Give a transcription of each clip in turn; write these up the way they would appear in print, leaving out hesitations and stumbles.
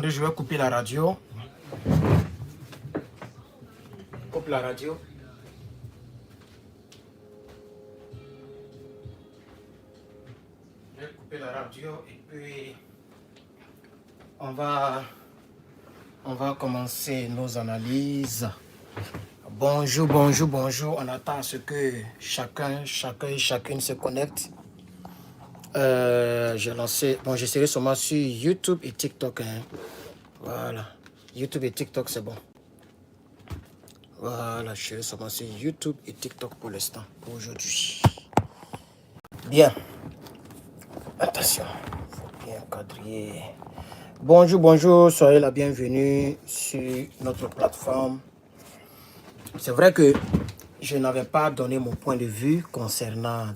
Je vais couper la radio. Coupe la radio. Je vais couper la radio et puis on va commencer nos analyses. Bonjour, bonjour, bonjour. On attend à ce que chacun et chacune se connecte. J'ai lancé, bon, je serai sûrement sur YouTube et TikTok. Hein. Voilà, YouTube et TikTok, c'est bon. Voilà, je serai sûrement sur YouTube et TikTok pour l'instant, pour aujourd'hui. Bien. Attention, il faut bien quadriller. Bonjour, bonjour, soyez la bienvenue sur notre plateforme. C'est vrai que je n'avais pas donné mon point de vue concernant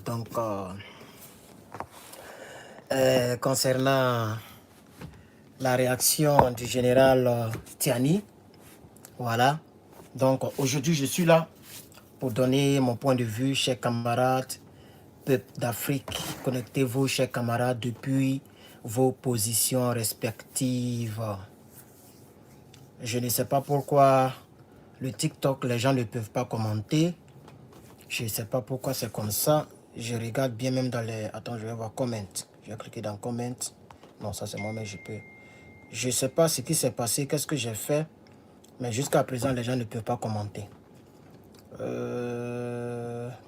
la réaction du général Tiani. Voilà. Donc aujourd'hui, je suis là pour donner mon point de vue, chers camarades, peuple d'Afrique. Connectez-vous, chers camarades, depuis vos positions respectives. Je ne sais pas pourquoi le TikTok, les gens ne peuvent pas commenter. Je ne sais pas pourquoi c'est comme ça. Je regarde bien même dans les... Attends, je vais voir comment. Je vais cliquer dans comment. Non, ça c'est moi, mais je peux. Je ne sais pas ce qui s'est passé, qu'est-ce que j'ai fait. Mais jusqu'à présent, les gens ne peuvent pas commenter.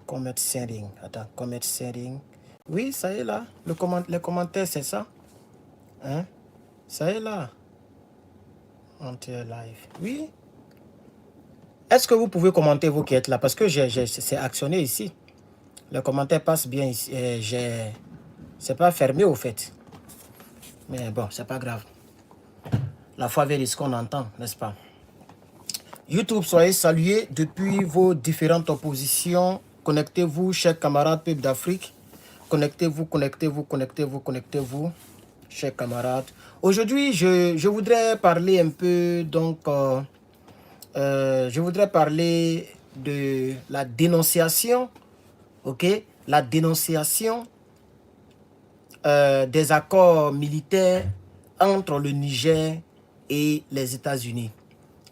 Comment setting. Attends, comment setting. Oui, ça y est là. Les commentaires, c'est ça. Hein? Ça y est là. Enter live. Oui. Est-ce que vous pouvez commenter, vous qui êtes là? Parce que c'est actionné ici. Les commentaires passent bien ici. C'est pas fermé au fait. Mais bon, c'est pas grave. La foi vérifie ce qu'on entend, n'est-ce pas? YouTube, soyez salués depuis vos différentes positions. Connectez-vous, chers camarades peuple d'Afrique. Connectez-vous, connectez-vous, connectez-vous, connectez-vous, chers camarades. Aujourd'hui, je voudrais parler un peu, donc, je voudrais parler de la dénonciation, ok? La dénonciation des accords militaires entre le Niger et les États-Unis.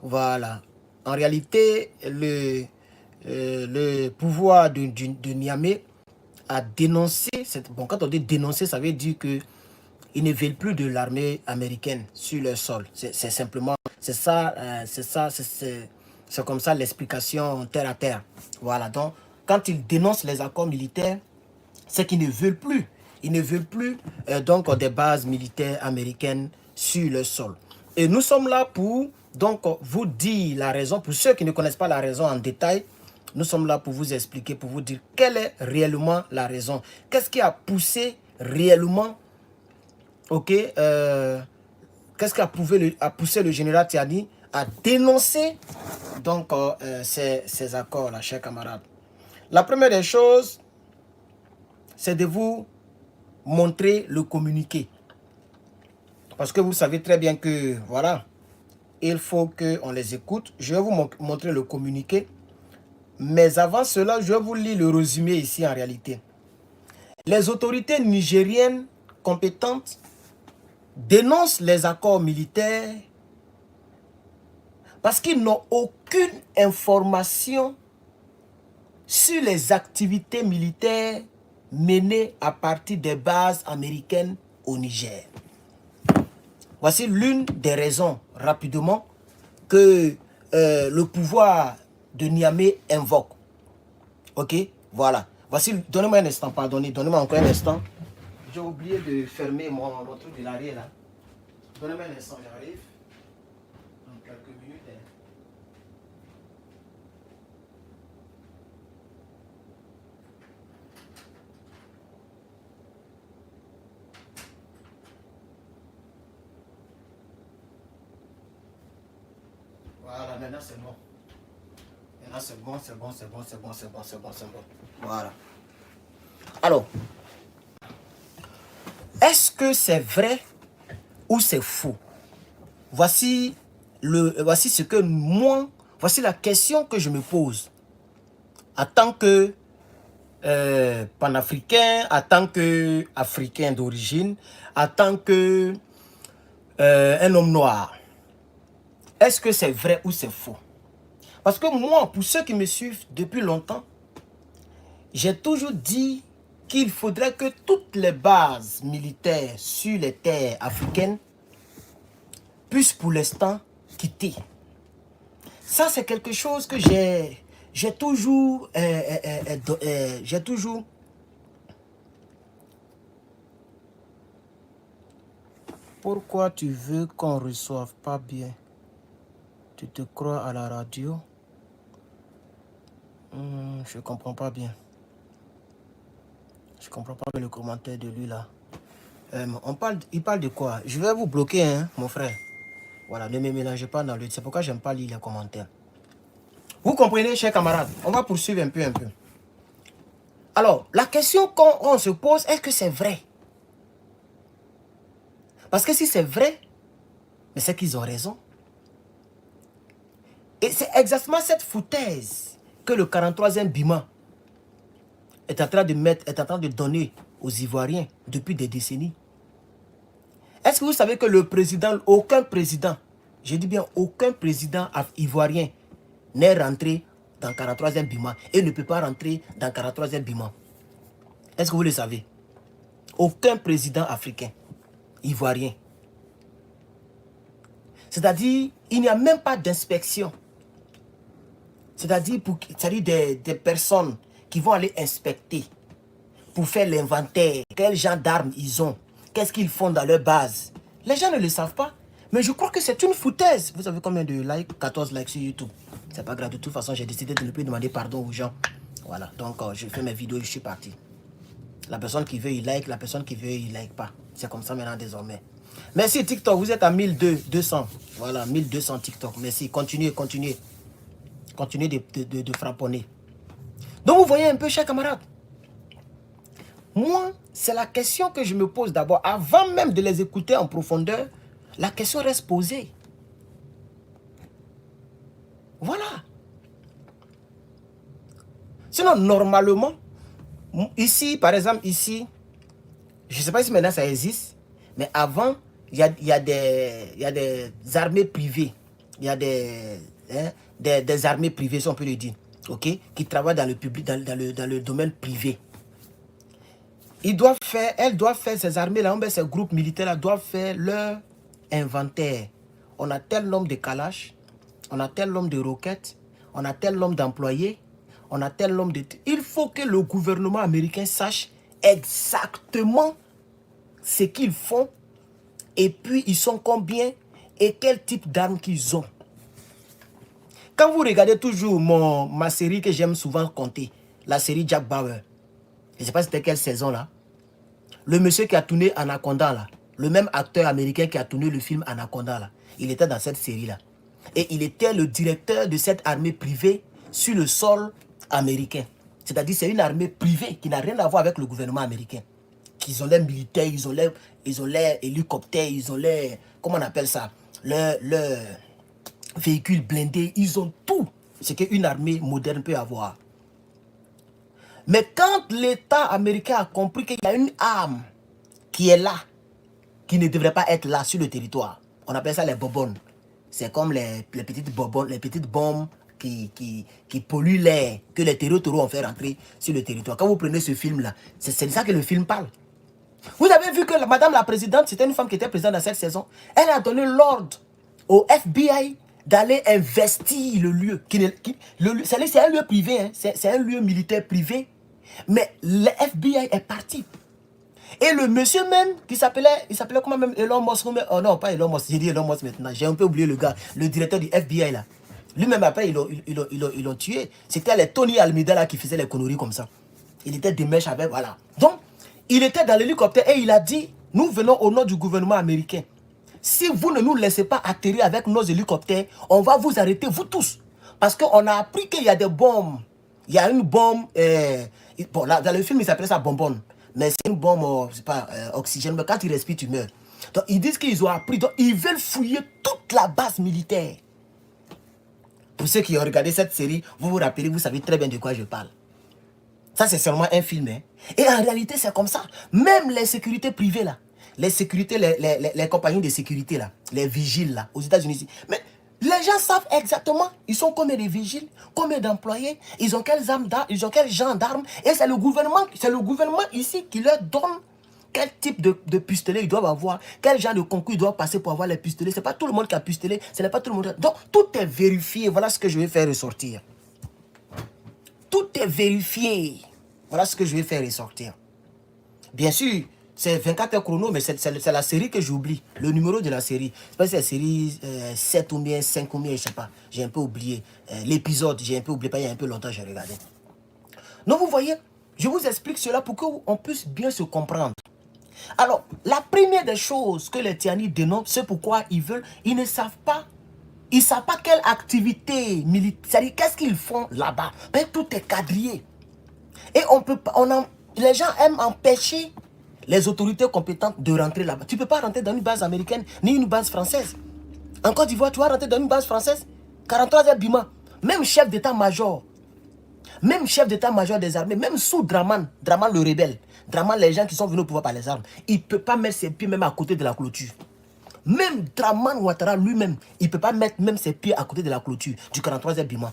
Voilà. En réalité, le pouvoir de Niamey a dénoncé, bon, quand on dit dénoncer, ça veut dire que ils ne veulent plus de l'armée américaine sur leur sol. C'est simplement, c'est comme ça l'explication terre à terre. Voilà, donc quand ils dénoncent les accords militaires, c'est qu'ils ne veulent plus. Ils ne veulent plus donc des bases militaires américaines sur le sol. Et nous sommes là pour donc vous dire la raison, pour ceux qui ne connaissent pas la raison en détail, nous sommes là pour vous expliquer, pour vous dire quelle est réellement la raison. Qu'est-ce qui a poussé réellement, ok, qu'est-ce qui a poussé le général Tiani à dénoncer donc ces accords-là, chers camarades. La première des choses, c'est de vous montrer le communiqué. Parce que vous savez très bien que, voilà, il faut qu'on les écoute. Je vais vous montrer le communiqué. Mais avant cela, je vais vous lire le résumé ici en réalité. Les autorités nigériennes compétentes dénoncent les accords militaires parce qu'ils n'ont aucune information sur les activités militaires menées à partir des bases américaines au Niger. Voici l'une des raisons, rapidement, que le pouvoir de Niamey invoque. Ok, voilà. Voici, donnez-moi un instant, pardonnez, donnez-moi encore un instant. J'ai oublié de fermer mon truc de l'arrière là. Donnez-moi un instant, j'arrive. Dans quelques minutes. Voilà, maintenant c'est bon. Maintenant c'est bon, c'est bon, c'est bon, c'est bon, c'est bon, c'est bon, c'est bon. Voilà. Alors, est-ce que c'est vrai ou c'est faux? Voici ce que moi, voici la question que je me pose. En tant que panafricain, en tant qu'Africain d'origine, en tant que un homme noir. Est-ce que c'est vrai ou c'est faux? Parce que moi, pour ceux qui me suivent depuis longtemps, j'ai toujours dit qu'il faudrait que toutes les bases militaires sur les terres africaines puissent pour l'instant quitter. Ça, c'est quelque chose que j'ai toujours... Pourquoi tu veux qu'on ne reçoive pas bien? Tu te crois à la radio? Je comprends pas bien. Je comprends pas le commentaire de lui là. Il parle de quoi? Je vais vous bloquer, hein, mon frère. Voilà, ne me mélangez pas dans le... C'est pourquoi j'aime pas lire les commentaires. Vous comprenez, chers camarades? On va poursuivre un peu. Alors, la question qu'on se pose, est-ce que c'est vrai? Parce que si c'est vrai, mais c'est qu'ils ont raison. Et c'est exactement cette foutaise que le 43e Bima est en train de donner aux Ivoiriens depuis des décennies. Est-ce que vous savez que le président, aucun président, je dis bien aucun président ivoirien n'est rentré dans le 43e Bima et ne peut pas rentrer dans le 43e Bima? Est-ce que vous le savez? Aucun président africain, ivoirien. C'est-à-dire, il n'y a même pas d'inspection. C'est-à-dire des personnes qui vont aller inspecter pour faire l'inventaire. Quel genre d'armes ils ont? Qu'est-ce qu'ils font dans leur base? Les gens ne le savent pas. Mais je crois que c'est une foutaise. Vous savez combien de likes? 14 likes sur YouTube. C'est pas grave. De toute façon, j'ai décidé de ne plus demander pardon aux gens. Voilà. Donc, je fais mes vidéos et je suis parti. La personne qui veut, il like. La personne qui veut, il like pas. C'est comme ça maintenant désormais. Merci TikTok. Vous êtes à 1200. Voilà, 1200 TikTok. Merci. Continuez. Continuez de frapponner. Donc, vous voyez un peu, chers camarades. Moi, c'est la question que je me pose d'abord. Avant même de les écouter en profondeur, la question reste posée. Voilà. Sinon, normalement, ici, par exemple, ici, je ne sais pas si maintenant ça existe, mais avant, il y a des armées privées. Il y a des armées privées, si on peut le dire, okay, qui travaillent dans le public, dans le domaine privé. Elles doivent faire ces armées-là, ces groupes militaires-là doivent faire leur inventaire. On a tel nombre de calaches, on a tel nombre de roquettes, on a tel nombre d'employés, on a tel nombre de... Il faut que le gouvernement américain sache exactement ce qu'ils font et puis ils sont combien et quel type d'armes qu'ils ont. Quand vous regardez toujours ma série que j'aime souvent compter, la série Jack Bauer, je ne sais pas c'était quelle saison là, le monsieur qui a tourné Anaconda là, le même acteur américain qui a tourné le film Anaconda là, il était dans cette série là. Et il était le directeur de cette armée privée sur le sol américain. C'est-à-dire c'est une armée privée qui n'a rien à voir avec le gouvernement américain. Ils ont les militaires, ils ont les hélicoptères, ils ont les... Comment on appelle ça? Le véhicules blindés, ils ont tout ce qu'une armée moderne peut avoir. Mais quand l'État américain a compris qu'il y a une arme qui est là, qui ne devrait pas être là sur le territoire, on appelle ça les bonbonnes. C'est comme les petites bonbonnes, les petites bombes qui polluent l'air, que les terroristes ont fait rentrer sur le territoire. Quand vous prenez ce film-là, c'est de ça que le film parle. Vous avez vu que madame la présidente, c'était une femme qui était présidente dans cette saison, elle a donné l'ordre au FBI d'aller investir le lieu. C'est un lieu privé, hein, c'est un lieu militaire privé, mais le FBI est parti. Et le monsieur même, il s'appelait comment même, Elon Musk, oh non, pas Elon Musk, j'ai dit Elon Musk maintenant, j'ai un peu oublié le gars, le directeur du FBI là. Lui-même après, ils l'ont tué. C'était les Tony Almeida là qui faisaient les conneries comme ça. Il était des mèches avec, voilà. Donc, il était dans l'hélicoptère et il a dit, nous venons au nom du gouvernement américain. Si vous ne nous laissez pas atterrir avec nos hélicoptères, on va vous arrêter, vous tous. Parce qu'on a appris qu'il y a des bombes. Il y a une bombe, bon, là, dans le film, il s'appelait ça bonbonne. Mais c'est une bombe, c'est pas oxygène, mais quand tu respires, tu meurs. Donc, ils disent qu'ils ont appris, donc ils veulent fouiller toute la base militaire. Pour ceux qui ont regardé cette série, vous vous rappelez, vous savez très bien de quoi je parle. Ça, c'est seulement un film. Hein. Et en réalité, c'est comme ça. Même les sécurités privées, là, les sécurités, les compagnies de sécurité, là, les vigiles, là, aux États-Unis. Mais les gens savent exactement, ils sont combien de vigiles, combien d'employés, ils ont quelles armes d'armes, ils ont quel genre d'armes. Et c'est le gouvernement ici qui leur donne quel type de pistolet ils doivent avoir, quel genre de concours ils doivent passer pour avoir les pistolets. Ce n'est pas tout le monde qui a pistolet, ce n'est pas tout le monde. Donc, tout est vérifié. Voilà ce que je vais faire ressortir. Tout est vérifié. Voilà ce que je vais faire ressortir. Bien sûr, c'est 24 heures chrono, mais c'est la série que j'oublie. Le numéro de la série. Je ne sais pas si c'est la série 7 ou bien 5 ou bien, je ne sais pas. J'ai un peu oublié. L'épisode, j'ai un peu oublié. Il y a un peu longtemps, j'ai regardé. Donc, vous voyez, je vous explique cela pour qu'on puisse bien se comprendre. Alors, la première des choses que les Tianides dénoncent, c'est pourquoi ils ne savent pas. Ils ne savent pas quelle activité militaire, c'est-à-dire qu'est-ce qu'ils font là-bas. Tout est quadrillé. Et les gens aiment empêcher les autorités compétentes de rentrer là-bas. Tu ne peux pas rentrer dans une base américaine ni une base française. En Côte d'Ivoire, tu vas rentrer dans une base française. 43e Bima. Même chef d'état-major des armées, même sous Draman le rebelle, Draman, les gens qui sont venus au pouvoir par les armes, il ne peut pas mettre ses pieds même à côté de la clôture. Même Draman Ouattara lui-même, il ne peut pas mettre même ses pieds à côté de la clôture du 43e Bima.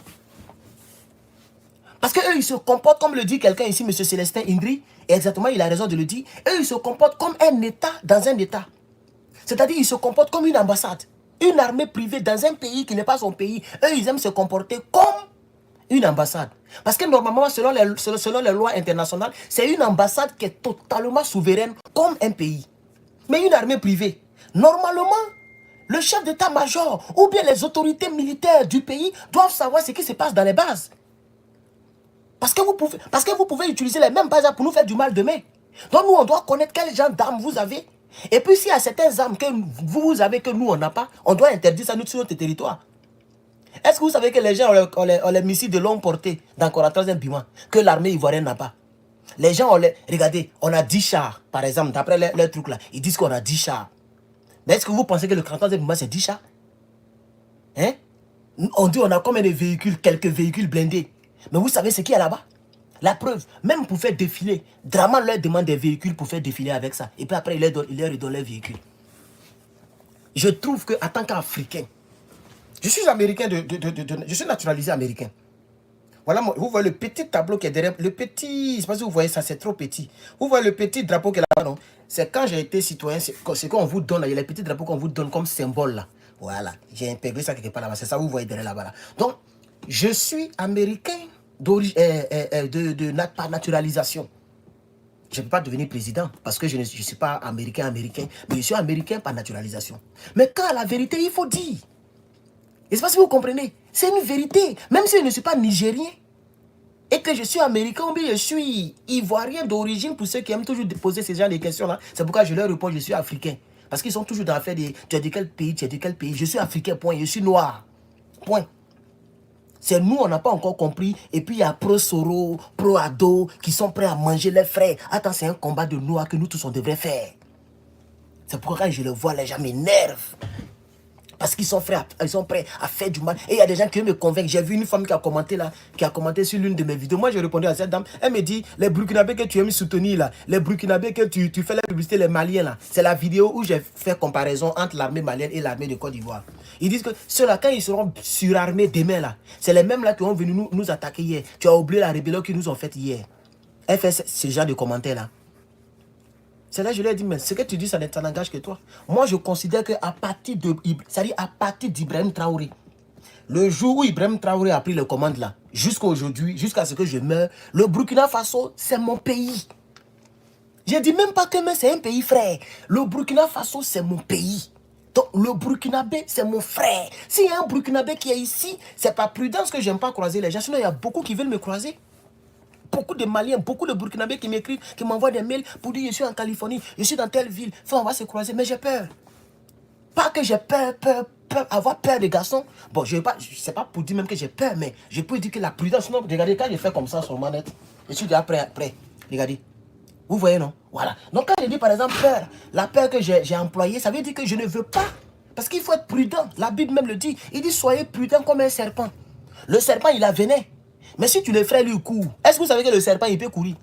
Parce qu'eux, ils se comportent, comme le dit quelqu'un ici, M. Célestin Indri, et exactement, il a raison de le dire, eux, ils se comportent comme un État dans un État. C'est-à-dire, ils se comportent comme une ambassade, une armée privée dans un pays qui n'est pas son pays. Eux, ils aiment se comporter comme une ambassade. Parce que normalement, selon les lois internationales, c'est une ambassade qui est totalement souveraine comme un pays. Mais une armée privée, normalement, le chef d'état-major ou bien les autorités militaires du pays doivent savoir ce qui se passe dans les bases. Parce que vous pouvez utiliser les mêmes bases pour nous faire du mal demain. Donc nous, on doit connaître quel genre d'armes vous avez. Et puis s'il y a certaines armes que vous avez que nous, on n'a pas, on doit interdire ça sur notre territoire. Est-ce que vous savez que les gens ont les missiles de longue portée dans le 43e Bima, que l'armée ivoirienne n'a pas? Les gens ont les... Regardez, on a 10 chars, par exemple, d'après les trucs là. Ils disent qu'on a 10 chars. Mais est-ce que vous pensez que le 43e Bima, c'est 10 chars? Hein? On dit on a combien de véhicules, quelques véhicules blindés. Mais vous savez ce qu'il y a là-bas? La preuve, même pour faire défiler, Draman leur demande des véhicules pour faire défiler avec ça. Et puis après, il leur donne les véhicules. Je trouve qu'en tant qu'Africain, je suis américain, je suis naturalisé américain. Voilà, vous voyez le petit tableau qui est derrière, le petit, je ne sais pas si vous voyez ça, c'est trop petit. Vous voyez le petit drapeau qui est là-bas, non? C'est quand j'ai été citoyen, c'est qu'on vous donne, il y a les petits drapeaux qu'on vous donne comme symbole là. Voilà, j'ai intégré ça quelque part là-bas, c'est ça, vous voyez derrière là-bas. Là. Donc, je suis américain par naturalisation. Je ne peux pas devenir président parce que je ne suis pas américain, mais je suis américain par naturalisation. Mais quand la vérité, il faut dire. Je ne sais pas si vous comprenez. C'est une vérité. Même si je ne suis pas nigérien et que je suis américain ou bien je suis ivoirien d'origine, pour ceux qui aiment toujours poser ce genre de questions-là, c'est pourquoi je leur réponds, je suis africain. Parce qu'ils sont toujours dans l'affaire de tu es de quel pays, tu es de quel pays. Je suis africain, point. Je suis noir. Point. C'est nous, on n'a pas encore compris. Et puis il y a pro-Soro, pro-Ado qui sont prêts à manger les frères. Attends, c'est un combat de noirs que nous tous on devrait faire. C'est pourquoi quand je le vois, les gens m'énervent. Parce qu'ils sont prêts à faire du mal. Et il y a des gens qui me convainquent. J'ai vu une femme qui a commenté là, qui a commenté sur l'une de mes vidéos. Moi, j'ai répondu à cette dame. Elle me dit, les Burkinabés que tu aimes soutenir là, les Burkinabés que tu fais la publicité, les Maliens là. C'est la vidéo où j'ai fait comparaison entre l'armée malienne et l'armée de Côte d'Ivoire. Ils disent que ceux-là, quand ils seront surarmés demain là, c'est les mêmes là qui ont venu nous attaquer hier. Tu as oublié la rébellion qu'ils nous ont faite hier. Elle fait ce genre de commentaires là. C'est là que je lui ai dit, mais ce que tu dis, ça n'engage que toi. Moi, je considère qu'à partir d'Ibrahim Traoré, le jour où Ibrahim Traoré a pris les commandes là, jusqu'à aujourd'hui, jusqu'à ce que je meure, le Burkina Faso, c'est mon pays. Je ne dis même pas que c'est un pays frère. Le Burkina Faso, c'est mon pays. Donc, le Burkinabé, c'est mon frère. S'il y a un Burkinabé qui est ici, c'est pas prudence que j'aime pas croiser les gens. Sinon, il y a beaucoup qui veulent me croiser. Beaucoup de Maliens, beaucoup de Burkinabés qui m'écrivent, qui m'envoient des mails pour dire je suis en Californie, je suis dans telle ville, on va se croiser, mais j'ai peur. Pas que j'ai peur, avoir peur des garçons. Bon, je sais pas pour dire même que j'ai peur, mais je peux dire que la prudence, non, regardez, quand je fais comme ça sur ma manette, je suis déjà prêt, regardez. Vous voyez, non? Voilà. Donc quand je dis par exemple peur, la peur que j'ai employée, ça veut dire que je ne veux pas. Parce qu'il faut être prudent. La Bible même le dit. Il dit soyez prudent comme un serpent. Le serpent, il a venin. Mais si tu le ferais lui court, est-ce que vous savez que le serpent, il peut courir?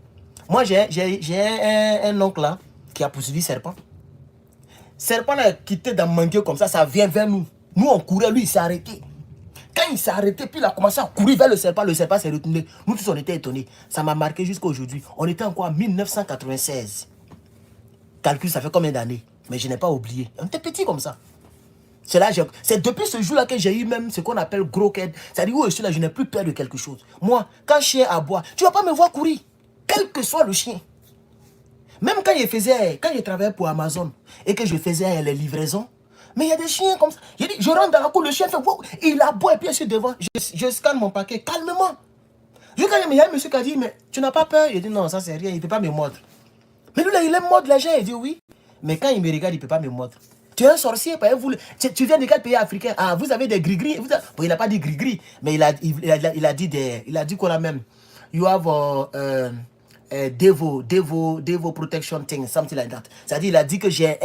Moi, j'ai un oncle là qui a poursuivi le serpent. serpent là quitté dans manguier comme ça vient vers nous. Nous, on courait, lui, il s'est arrêté. Quand il s'est arrêté, puis il a commencé à courir vers le serpent s'est retourné. Nous tous, on était étonnés. Ça m'a marqué jusqu'à aujourd'hui. On était encore en 1996. Calcul, ça fait combien d'années? Mais je n'ai pas oublié. On était petit comme ça. C'est depuis ce jour-là que j'ai eu même ce qu'on appelle gros head. C'est-à-dire où je suis là, je n'ai plus peur de quelque chose. Moi, quand chien aboie, tu ne vas pas me voir courir. Quel que soit le chien. Même quand je travaillais pour Amazon et que je faisais les livraisons, mais il y a des chiens comme ça. Je rentre dans la cour, le chien fait wow, il aboie et puis je suis devant. Je scanne mon paquet calmement. Il y a un monsieur qui a dit, mais tu n'as pas peur? Il dit non, ça c'est rien, il ne peut pas me mordre. Mais lui là, il aime mordre les gens. Il dit oui. Mais quand il me regarde, il ne peut pas me mordre. Tu es un sorcier, tu viens de quel pays africain? Ah, vous avez des gris-gris. Bon, il n'a pas dit gris-gris, mais il a dit quoi là même? You have Devo protection thing, something like that. C'est-à-dire, il a dit que j'ai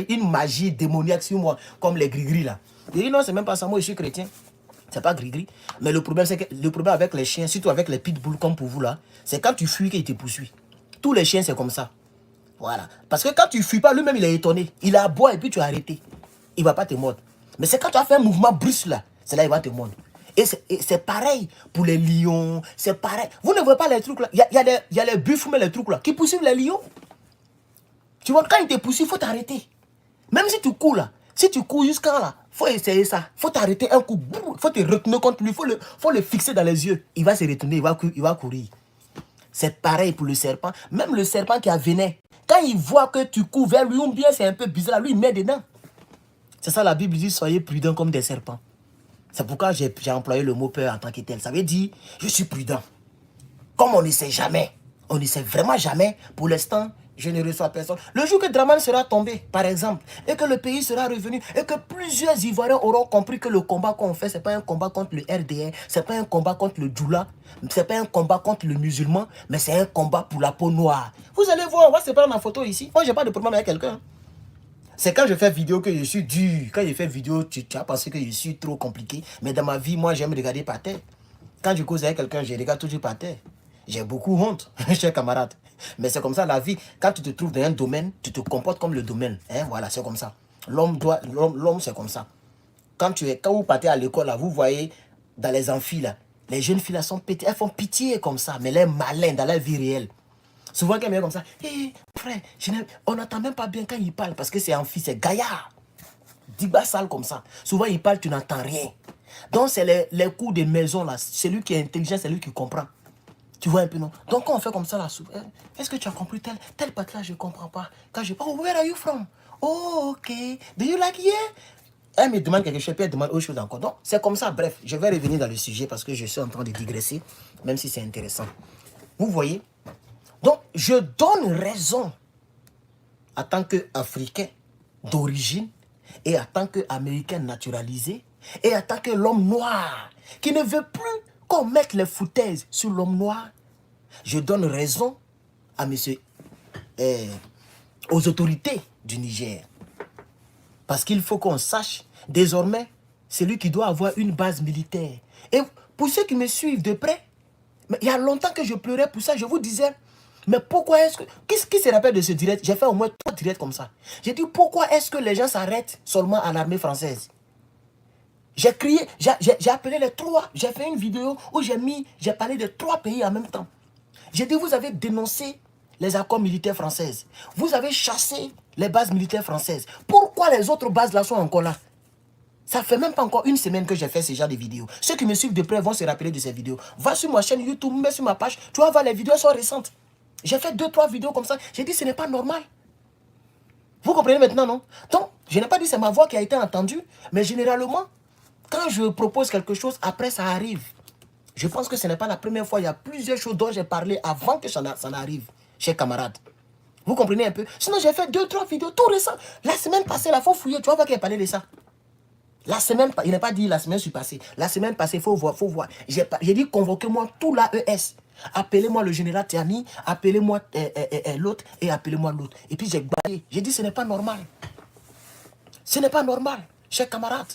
une magie démoniaque sur moi, comme les gris-gris là. Il dit non, c'est même pas ça, moi je suis chrétien. C'est pas gris-gris. Mais le problème, c'est que le problème avec les chiens, surtout avec les pitbulls comme pour vous là, c'est quand tu fuis qu'il te poursuit. Tous les chiens, c'est comme ça. Voilà. Parce que quand tu fuis pas, lui-même, il est étonné. Il aboie et puis tu as arrêté. Il ne va pas te mordre. Mais c'est quand tu as fait un mouvement brusque là, c'est là qu'il va te mordre. Et c'est pareil pour les lions. C'est pareil. Vous ne voyez pas les trucs là. Il y a les buffles, mais les trucs là, qui poursuivent les lions. Tu vois, quand ils te poursuivent, il faut t'arrêter. Même si tu cours là, si tu cours jusqu'à là, il faut essayer ça. Il faut t'arrêter un coup. Il faut te retenir contre lui. Il faut le fixer dans les yeux. Il va se retourner, il va courir. C'est pareil pour le serpent. Même le serpent qui a venin. Quand il voit que tu cours vers lui, ou bien c'est un peu bizarre, lui il met dedans. C'est ça la Bible dit, soyez prudents comme des serpents. C'est pourquoi j'ai employé le mot peur en tant que tel. Ça veut dire, je suis prudent. Comme on ne sait jamais, on ne sait vraiment jamais, pour l'instant, je ne reçois personne. Le jour que Draman sera tombé, par exemple, et que le pays sera revenu, et que plusieurs Ivoiriens auront compris que le combat qu'on fait, ce n'est pas un combat contre le RDR, ce n'est pas un combat contre le Djoula, ce n'est pas un combat contre le musulman, mais c'est un combat pour la peau noire. Vous allez voir, on va se prendre ma photo ici. Moi, je n'ai pas de problème avec quelqu'un. C'est quand je fais vidéo que je suis dur. Quand je fais vidéo, tu as pensé que je suis trop compliqué. Mais dans ma vie, moi, j'aime regarder par terre. Quand je cause avec quelqu'un, je regarde toujours par terre. J'ai beaucoup honte, chers camarades. Mais c'est comme ça la vie. Quand tu te trouves dans un domaine, tu te comportes comme le domaine. Hein? Voilà, c'est comme ça. L'homme, c'est comme ça. Quand vous partez à l'école, là, vous voyez dans les amphis, là, les jeunes filles là sont pétées. Elles font pitié comme ça, mais elles sont malines dans la vie réelle. Souvent, quand elles viennent comme ça, hey, frère, on n'entend même pas bien quand ils parlent parce que c'est amphi, c'est gaillard. Diba sale comme ça. Souvent, ils parlent, tu n'entends rien. Donc, c'est les coups de maison, là. Celui qui est intelligent, c'est lui qui comprend. Tu vois un peu, non? Donc, quand on fait comme ça, là, est-ce que tu as compris tel patte là, je ne comprends pas. Quand je parle, oh, where are you from? Oh, ok. Do you like here? Elle me demande quelque chose, puis elle demande autre chose encore. Donc, c'est comme ça. Bref, je vais revenir dans le sujet parce que je suis en train de digresser, même si c'est intéressant. Vous voyez? Donc, je donne raison en tant qu'Africain d'origine et en tant qu'Américain naturalisé et en tant que l'homme noir qui ne veut plus qu'on mette les foutaises sur l'homme noir. Je donne raison à aux autorités du Niger. Parce qu'il faut qu'on sache, désormais, c'est lui qui doit avoir une base militaire. Et pour ceux qui me suivent de près, mais il y a longtemps que je pleurais pour ça, je vous disais, mais pourquoi est-ce que... Qu'est-ce qui se rappelle de ce direct? J'ai fait au moins 3 directs comme ça. J'ai dit, pourquoi est-ce que les gens s'arrêtent seulement à l'armée française? J'ai crié, j'ai appelé les 3. J'ai fait une vidéo où j'ai parlé de 3 pays en même temps. J'ai dit, vous avez dénoncé les accords militaires françaises. Vous avez chassé les bases militaires françaises. Pourquoi les autres bases là sont encore là? Ça fait même pas encore une semaine que j'ai fait ce genre de vidéos. Ceux qui me suivent de près vont se rappeler de ces vidéos. Va sur ma chaîne YouTube, mets sur ma page. Tu vas voir, les vidéos sont récentes. J'ai fait 2-3 vidéos comme ça. J'ai dit, ce n'est pas normal. Vous comprenez maintenant, non? Donc, je n'ai pas dit c'est ma voix qui a été entendue. Mais généralement, quand je propose quelque chose, après ça arrive. Je pense que ce n'est pas la première fois. Il y a plusieurs choses dont j'ai parlé avant que ça n'arrive, chers camarades. Vous comprenez un peu? Sinon, j'ai fait 2-3 vidéos tout récentes. La semaine passée, il faut fouiller. Tu vas voir qu'il a parlé de ça. La semaine, il n'a pas dit la semaine passée. La semaine passée, il faut voir. J'ai dit convoquez-moi tout l'AES. Appelez-moi le général Tiani, appelez-moi l'autre et appelez-moi l'autre. Et puis j'ai baillé. J'ai dit ce n'est pas normal. Ce n'est pas normal, chers camarades.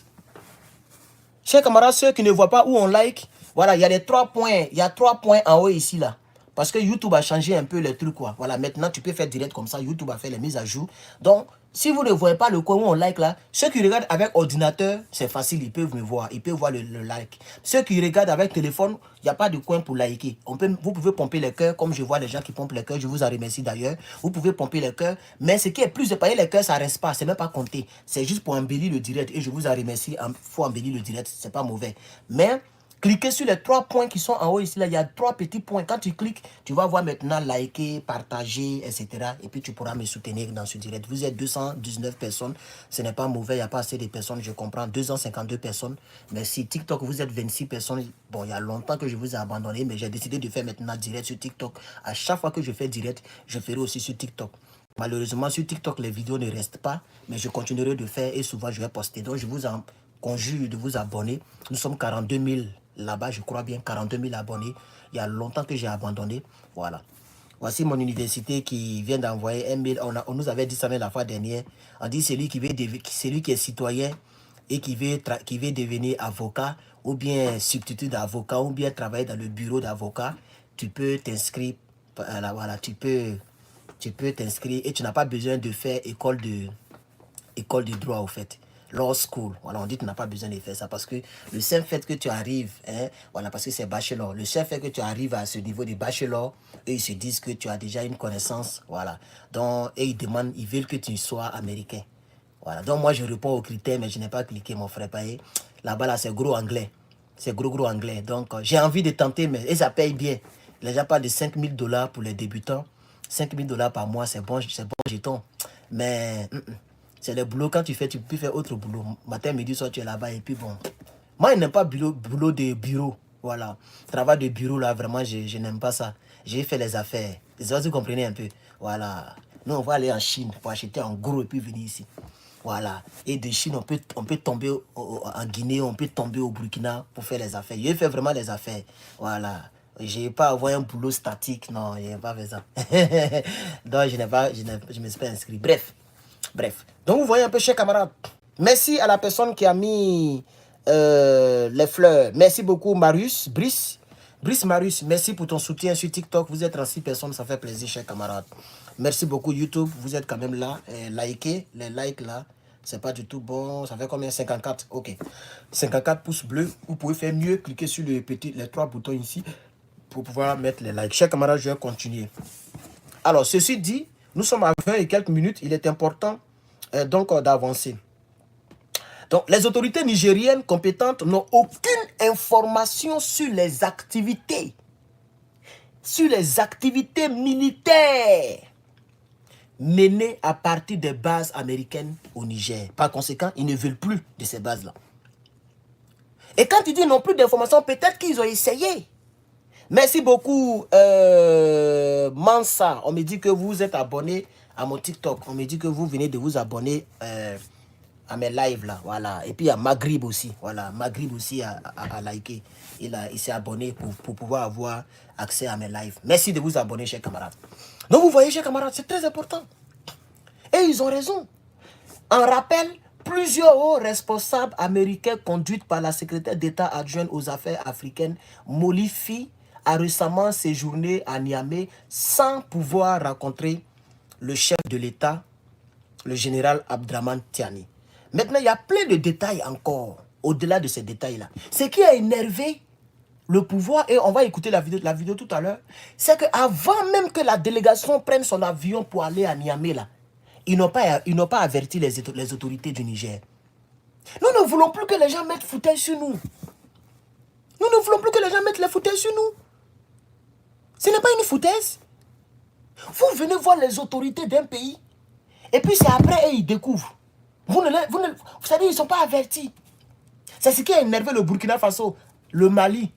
Chers camarades, ceux qui ne voient pas où on like, voilà, il y a les 3 points. Il y a 3 points en haut ici, là. Parce que YouTube a changé un peu les trucs, quoi. Voilà, maintenant, tu peux faire direct comme ça. YouTube a fait les mises à jour. Donc, si vous ne voyez pas le coin où on like là, ceux qui regardent avec ordinateur, c'est facile, ils peuvent me voir. Ils peuvent voir le like. Ceux qui regardent avec téléphone, il n'y a pas de coin pour liker. Vous pouvez pomper les cœurs, comme je vois les gens qui pompent les cœurs. Je vous en remercie d'ailleurs. Vous pouvez pomper les cœurs. Mais ce qui est plus de payer les cœurs, ça ne reste pas. C'est même pas compté. C'est juste pour embellir le direct. Et je vous en remercie. Il faut embellir le direct. C'est pas mauvais. Mais cliquez sur les 3 points qui sont en haut ici. Là, il y a 3 petits points. Quand tu cliques, tu vas voir maintenant liker, partager, etc. Et puis tu pourras me soutenir dans ce direct. Vous êtes 219 personnes. Ce n'est pas mauvais. Il n'y a pas assez de personnes. Je comprends. 252 personnes. Mais si TikTok, vous êtes 26 personnes. Bon, il y a longtemps que je vous ai abandonné. Mais j'ai décidé de faire maintenant direct sur TikTok. À chaque fois que je fais direct, je ferai aussi sur TikTok. Malheureusement, sur TikTok, les vidéos ne restent pas. Mais je continuerai de faire et souvent, je vais poster. Donc, je vous en conjure de vous abonner. Nous sommes 42 000 là-bas, je crois bien, 42 000 abonnés. Il y a longtemps que j'ai abandonné. Voilà. Voici mon université qui vient d'envoyer un mail. On nous avait dit ça la fois dernière. On dit celui qui est citoyen et qui veut devenir avocat ou bien substitut d'avocat ou bien travailler dans le bureau d'avocat, tu peux t'inscrire. Voilà, tu peux t'inscrire et tu n'as pas besoin de faire école de droit au fait. Law school. Voilà, on dit que tu n'as pas besoin de faire ça parce que le seul fait que tu arrives, hein, voilà, parce que c'est bachelor, le seul fait que tu arrives à ce niveau de bachelor, eux, ils se disent que tu as déjà une connaissance, voilà. Donc, et ils veulent que tu sois américain. Voilà, donc moi, je réponds aux critères, mais je n'ai pas cliqué, mon frère Payé. Là-bas, là, c'est gros anglais. C'est gros anglais. Donc, j'ai envie de tenter, mais et ça paye bien. Les gens parlent de 5 000 $ pour les débutants. 5 000 $ par mois, c'est bon jeton. Mais... c'est le boulot, quand tu peux faire autre boulot. Matin, midi, soir, tu es là-bas et puis bon. Moi, je n'aime pas boulot de bureau. Voilà. Travail de bureau, là, vraiment, je n'aime pas ça. J'ai fait les affaires. Vous comprenez un peu. Voilà. Nous, on va aller en Chine pour acheter en gros et puis venir ici. Voilà. Et de Chine, on peut tomber en Guinée, on peut tomber au Burkina pour faire les affaires. J'ai fait vraiment les affaires. Voilà. Je n'ai pas avoir un boulot statique. Non, je n'ai pas fait ça. Donc, je me suis pas inscrit. Bref, donc vous voyez un peu, chers camarades. Merci à la personne qui a mis les fleurs. Merci beaucoup, Marius, Brice Marius, merci pour ton soutien sur TikTok. Vous êtes 36 personnes, ça fait plaisir, chers camarades. Merci beaucoup, YouTube, vous êtes quand même là. Likez, les likes là, c'est pas du tout bon. Ça fait combien? 54, ok. 54 pouces bleus. Vous pouvez faire mieux, cliquez sur les 3 boutons ici pour pouvoir mettre les likes. Chers camarades, je vais continuer. Alors, ceci dit, nous sommes à 20 et quelques minutes. Il est important donc d'avancer. Donc, les autorités nigériennes compétentes n'ont aucune information sur les activités militaires menées à partir des bases américaines au Niger. Par conséquent, ils ne veulent plus de ces bases-là. Et quand ils disent non plus d'informations, peut-être qu'ils ont essayé. Merci beaucoup, Mansa. On me dit que vous êtes abonné à mon TikTok. On me dit que vous venez de vous abonner à mes lives là. Voilà. Et puis il y a Maghrib aussi. Voilà. Maghrib aussi a liké. Il s'est abonné pour pouvoir avoir accès à mes lives. Merci de vous abonner, chers camarades. Donc vous voyez, chers camarades, c'est très important. Et ils ont raison. En rappel, plusieurs hauts responsables américains conduits par la secrétaire d'État adjointe aux affaires africaines, Molifi, a récemment séjourné à Niamey sans pouvoir rencontrer le chef de l'État, le général Abdraman Tiani. Maintenant, il y a plein de détails encore, au-delà de ces détails-là. Ce qui a énervé le pouvoir, et on va écouter la vidéo tout à l'heure, c'est qu'avant même que la délégation prenne son avion pour aller à Niamey, là, ils n'ont pas averti les autorités du Niger. Nous ne voulons plus que les gens mettent fauteuil sur nous. Nous ne voulons plus que les gens mettent les fauteuils sur nous. Ce n'est pas une foutaise. Vous venez voir les autorités d'un pays, et puis c'est après, ils découvrent. Vous savez, ils ne sont pas avertis. C'est ce qui a énervé le Burkina Faso, le Mali,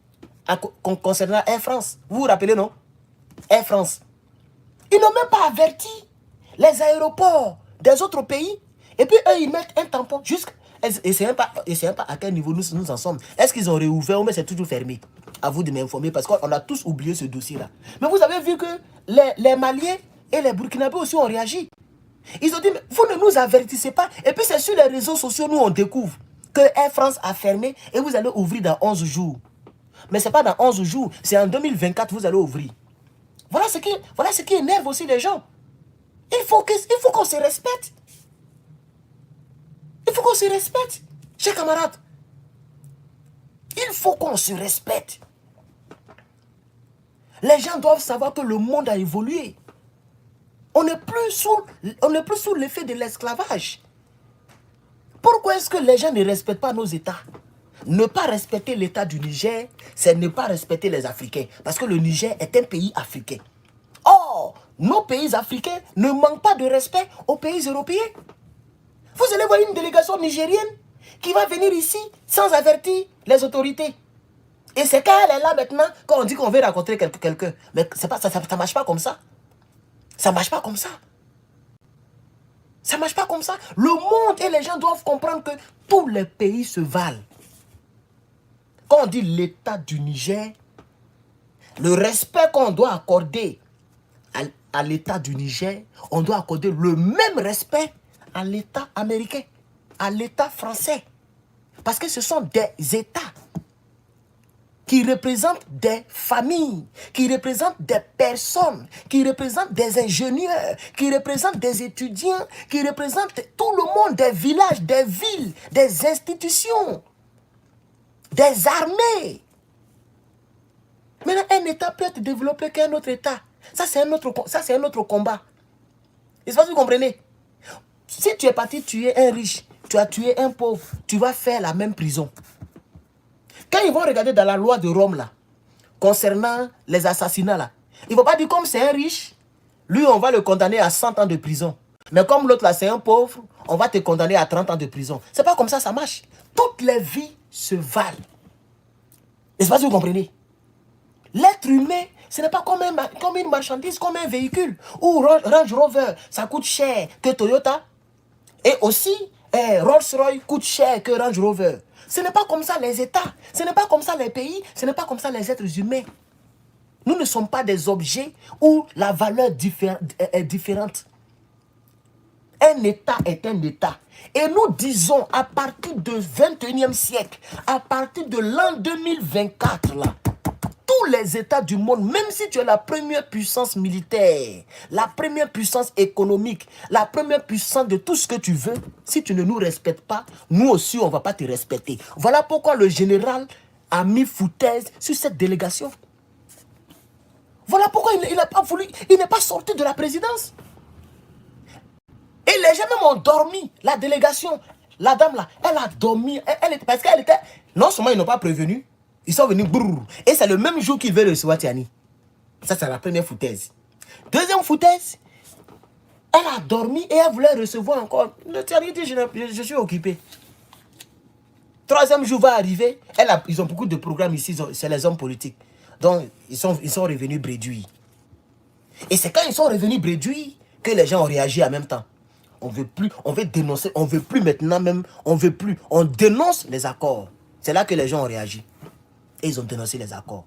concernant Air France. Vous vous rappelez, non? Air France. Ils n'ont même pas averti les aéroports des autres pays. Et puis eux, ils mettent un tampon. Et c'est même pas à quel niveau nous en sommes. Est-ce qu'ils ont réouvert ou mais c'est toujours fermé? À vous de m'informer parce qu'on a tous oublié ce dossier-là. Mais vous avez vu que les Maliens et les Burkinabés aussi ont réagi. Ils ont dit, mais vous ne nous avertissez pas. Et puis c'est sur les réseaux sociaux, nous on découvre que Air France a fermé et vous allez ouvrir dans 11 jours. Mais ce n'est pas dans 11 jours, c'est en 2024 vous allez ouvrir. Voilà ce qui énerve aussi les gens. Il faut qu'on se respecte. Il faut qu'on se respecte. Chers camarades, il faut qu'on se respecte. Les gens doivent savoir que le monde a évolué. On n'est plus sous l'effet de l'esclavage. Pourquoi est-ce que les gens ne respectent pas nos États? Ne pas respecter l'État du Niger, c'est ne pas respecter les Africains. Parce que le Niger est un pays africain. Or, nos pays africains ne manquent pas de respect aux pays européens. Vous allez voir une délégation nigérienne qui va venir ici sans avertir les autorités. Et c'est quand elle est là maintenant qu'on dit qu'on veut rencontrer quelqu'un. Mais ça ne marche pas comme ça. Ça ne marche pas comme ça. Ça ne marche pas comme ça. Le monde et les gens doivent comprendre que tous les pays se valent. Quand on dit l'État du Niger, le respect qu'on doit accorder à l'État du Niger, on doit accorder le même respect à l'État américain, à l'État français. Parce que ce sont des États qui représentent des familles, qui représentent des personnes, qui représentent des ingénieurs, qui représentent des étudiants, qui représentent tout le monde, des villages, des villes, des institutions, des armées. Maintenant, un État peut être développé qu'un autre État. Ça, c'est un autre combat. Est-ce que vous comprenez? Si tu es parti tuer un riche, tu as tué un pauvre, tu vas faire la même prison. Quand ils vont regarder dans la loi de Rome, là, concernant les assassinats, là, ils ne vont pas dire comme c'est un riche, lui, on va le condamner à 100 ans de prison. Mais comme l'autre, là, c'est un pauvre, on va te condamner à 30 ans de prison. C'est pas comme ça marche. Toutes les vies se valent. Est-ce que vous comprenez? L'être humain, ce n'est pas comme une marchandise, comme un véhicule. Ou Range Rover, ça coûte cher que Toyota. Et aussi, Rolls-Royce coûte cher que Range Rover. Ce n'est pas comme ça les États, ce n'est pas comme ça les pays, ce n'est pas comme ça les êtres humains. Nous ne sommes pas des objets où la valeur est différente. Un État est un État. Et nous disons, à partir du 21e siècle, à partir de l'an 2024, là, tous les États du monde, même si tu es la première puissance militaire, la première puissance économique, la première puissance de tout ce que tu veux, si tu ne nous respectes pas, nous aussi, on ne va pas te respecter. Voilà pourquoi le général a mis foutaise sur cette délégation. Voilà pourquoi il n'a pas voulu, il n'est pas sorti de la présidence. Et les gens même ont dormi, la délégation, la dame là, elle a dormi, parce qu'elle était, non seulement ils n'ont pas prévenu, ils sont venus, brrr, et c'est le même jour qu'ils veulent recevoir Tiani. Ça, c'est la première foutaise. Deuxième foutaise, elle a dormi et elle voulait recevoir encore. Le Tiani dit, je suis occupé. Troisième jour va arriver, ils ont beaucoup de programmes ici, c'est les hommes politiques. Donc, ils sont revenus brédouilles. Et c'est quand ils sont revenus brédouilles que les gens ont réagi en même temps. On veut plus, on veut dénoncer, on veut plus maintenant même, on veut plus, on dénonce les accords. C'est là que les gens ont réagi. Et ils ont dénoncé les accords.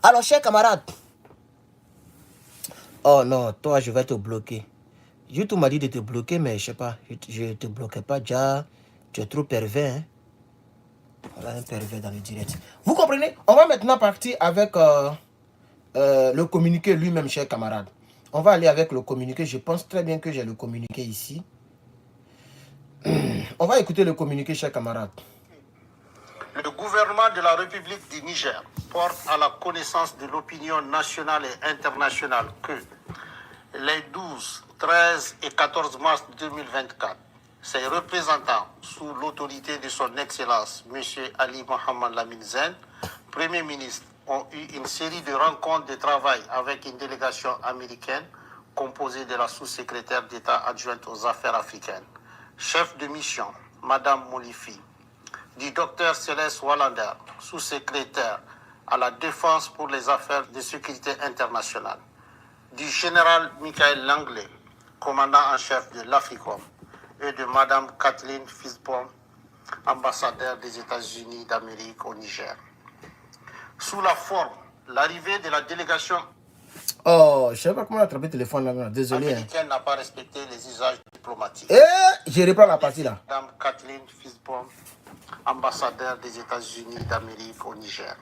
Alors, chers camarades, oh non, toi, je vais te bloquer. YouTube m'a dit de te bloquer, mais je sais pas, je ne te bloquerai pas déjà. Tu es trop pervers, hein. Voilà un pervers dans le direct. Vous comprenez? On va maintenant partir avec le communiqué lui-même, chers camarades. On va aller avec le communiqué. Je pense très bien que j'ai le communiqué ici. On va écouter le communiqué, chers camarades. Le gouvernement de la République du Niger porte à la connaissance de l'opinion nationale et internationale que les 12, 13 et 14 mars 2024, ses représentants, sous l'autorité de son Excellence, M. Ali Mohamed Lamine Zen, Premier ministre, ont eu une série de rencontres de travail avec une délégation américaine composée de la sous-secrétaire d'État adjointe aux affaires africaines, chef de mission, Madame Molifi, du docteur Céleste Wallander, sous-secrétaire à la défense pour les affaires de sécurité internationale, du général Michael Langley, commandant en chef de l'AFRICOM, et de Madame Kathleen Fisbom, ambassadeur des États-Unis d'Amérique au Niger. Sous la forme, l'arrivée de la délégation oh, je ne sais pas comment attraper le téléphone là, désolé. Américaine n'a pas respecté les usages diplomatiques. Je reprends la partie là. Madame Kathleen Fisbom, ambassadeur des États-Unis d'Amérique au Niger.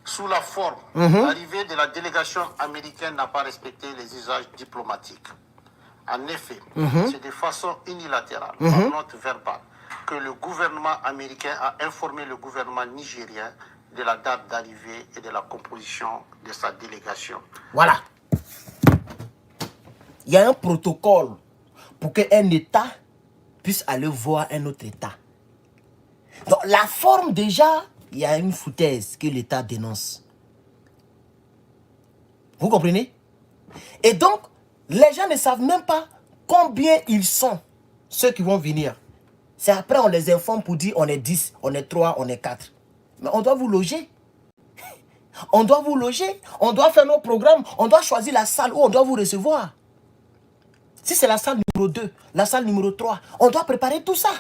Sous la forme, l'arrivée de la délégation américaine n'a pas respecté les usages diplomatiques. En effet, c'est de façon unilatérale, par note verbale, que le gouvernement américain a informé le gouvernement nigérien de la date d'arrivée et de la composition de sa délégation. Voilà. Il y a un protocole pour qu'un État puisse aller voir un autre État. Donc la forme déjà, il y a une foutaise que l'État dénonce. Vous comprenez? Et donc, les gens ne savent même pas combien ils sont, ceux qui vont venir. C'est après on les informe pour dire on est 10, on est 3, on est 4. Mais on doit vous loger. On doit vous loger. On doit faire nos programmes. On doit choisir la salle où on doit vous recevoir. Si c'est la salle numéro 2, la salle numéro 3, on doit préparer tout ça.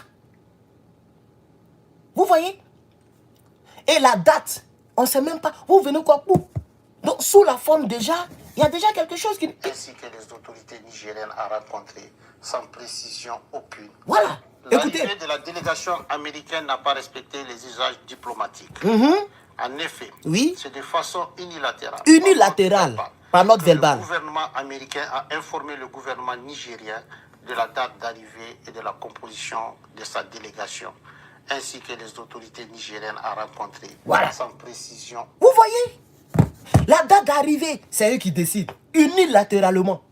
Vous voyez? Et la date, on ne sait même pas. Vous venez quoi pour? Donc, sous la forme déjà, il y a déjà quelque chose qui... Ainsi que les autorités nigériennes à rencontrer, sans précision aucune. Voilà. Écoutez. L'arrivée de la délégation américaine n'a pas respecté les usages diplomatiques. En effet, oui, c'est de façon unilatérale. Unilatérale, par note verbale. Le gouvernement américain a informé le gouvernement nigérien de la date d'arrivée et de la composition de sa délégation, ainsi que les autorités nigériennes à rencontrer, voilà, sans précision. Vous voyez? La date d'arrivée, c'est eux qui décident, unilatéralement.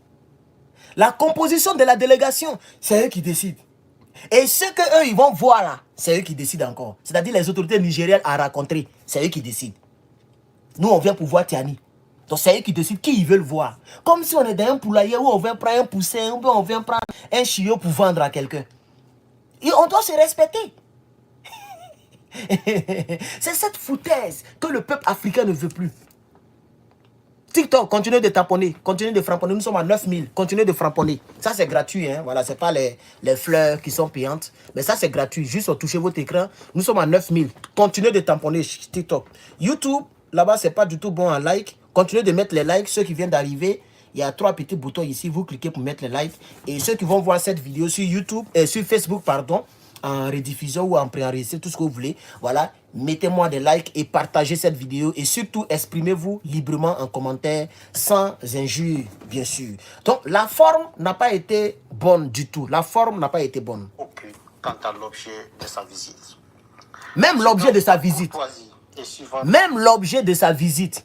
La composition de la délégation, c'est eux qui décident. Et ce qu'eux, ils vont voir là, c'est eux qui décident encore. C'est-à-dire les autorités nigériennes à rencontrer, c'est eux qui décident. Nous, on vient pour voir Tiani. Donc, c'est eux qui décident qui ils veulent voir. Comme si on est dans un poulailler où on vient prendre un poussin, ou on vient prendre un chiot pour vendre à quelqu'un. Et on doit se respecter. C'est cette foutaise que le peuple africain ne veut plus. TikTok, continuez de tamponner, continuez de framponner. Nous sommes à 9000, continuez de framponner. Ça, c'est gratuit, hein. Voilà, c'est pas les fleurs qui sont payantes. Mais ça, c'est gratuit. Juste touchez votre écran. Nous sommes à 9000. Continuez de tamponner TikTok. YouTube, là-bas, c'est pas du tout bon en like. Continuez de mettre les likes. Ceux qui viennent d'arriver, il y a 3 petits boutons ici. Vous cliquez pour mettre les likes. Et ceux qui vont voir cette vidéo sur YouTube, sur Facebook, pardon, en rediffusion ou en préenregistré, tout ce que vous voulez. Voilà, mettez-moi des likes et partagez cette vidéo. Et surtout, exprimez-vous librement en commentaire, sans injure, bien sûr. Donc, la forme n'a pas été bonne du tout. La forme n'a pas été bonne. Aucune quant à l'objet de sa visite. Même l'objet de sa visite. Même l'objet de sa visite.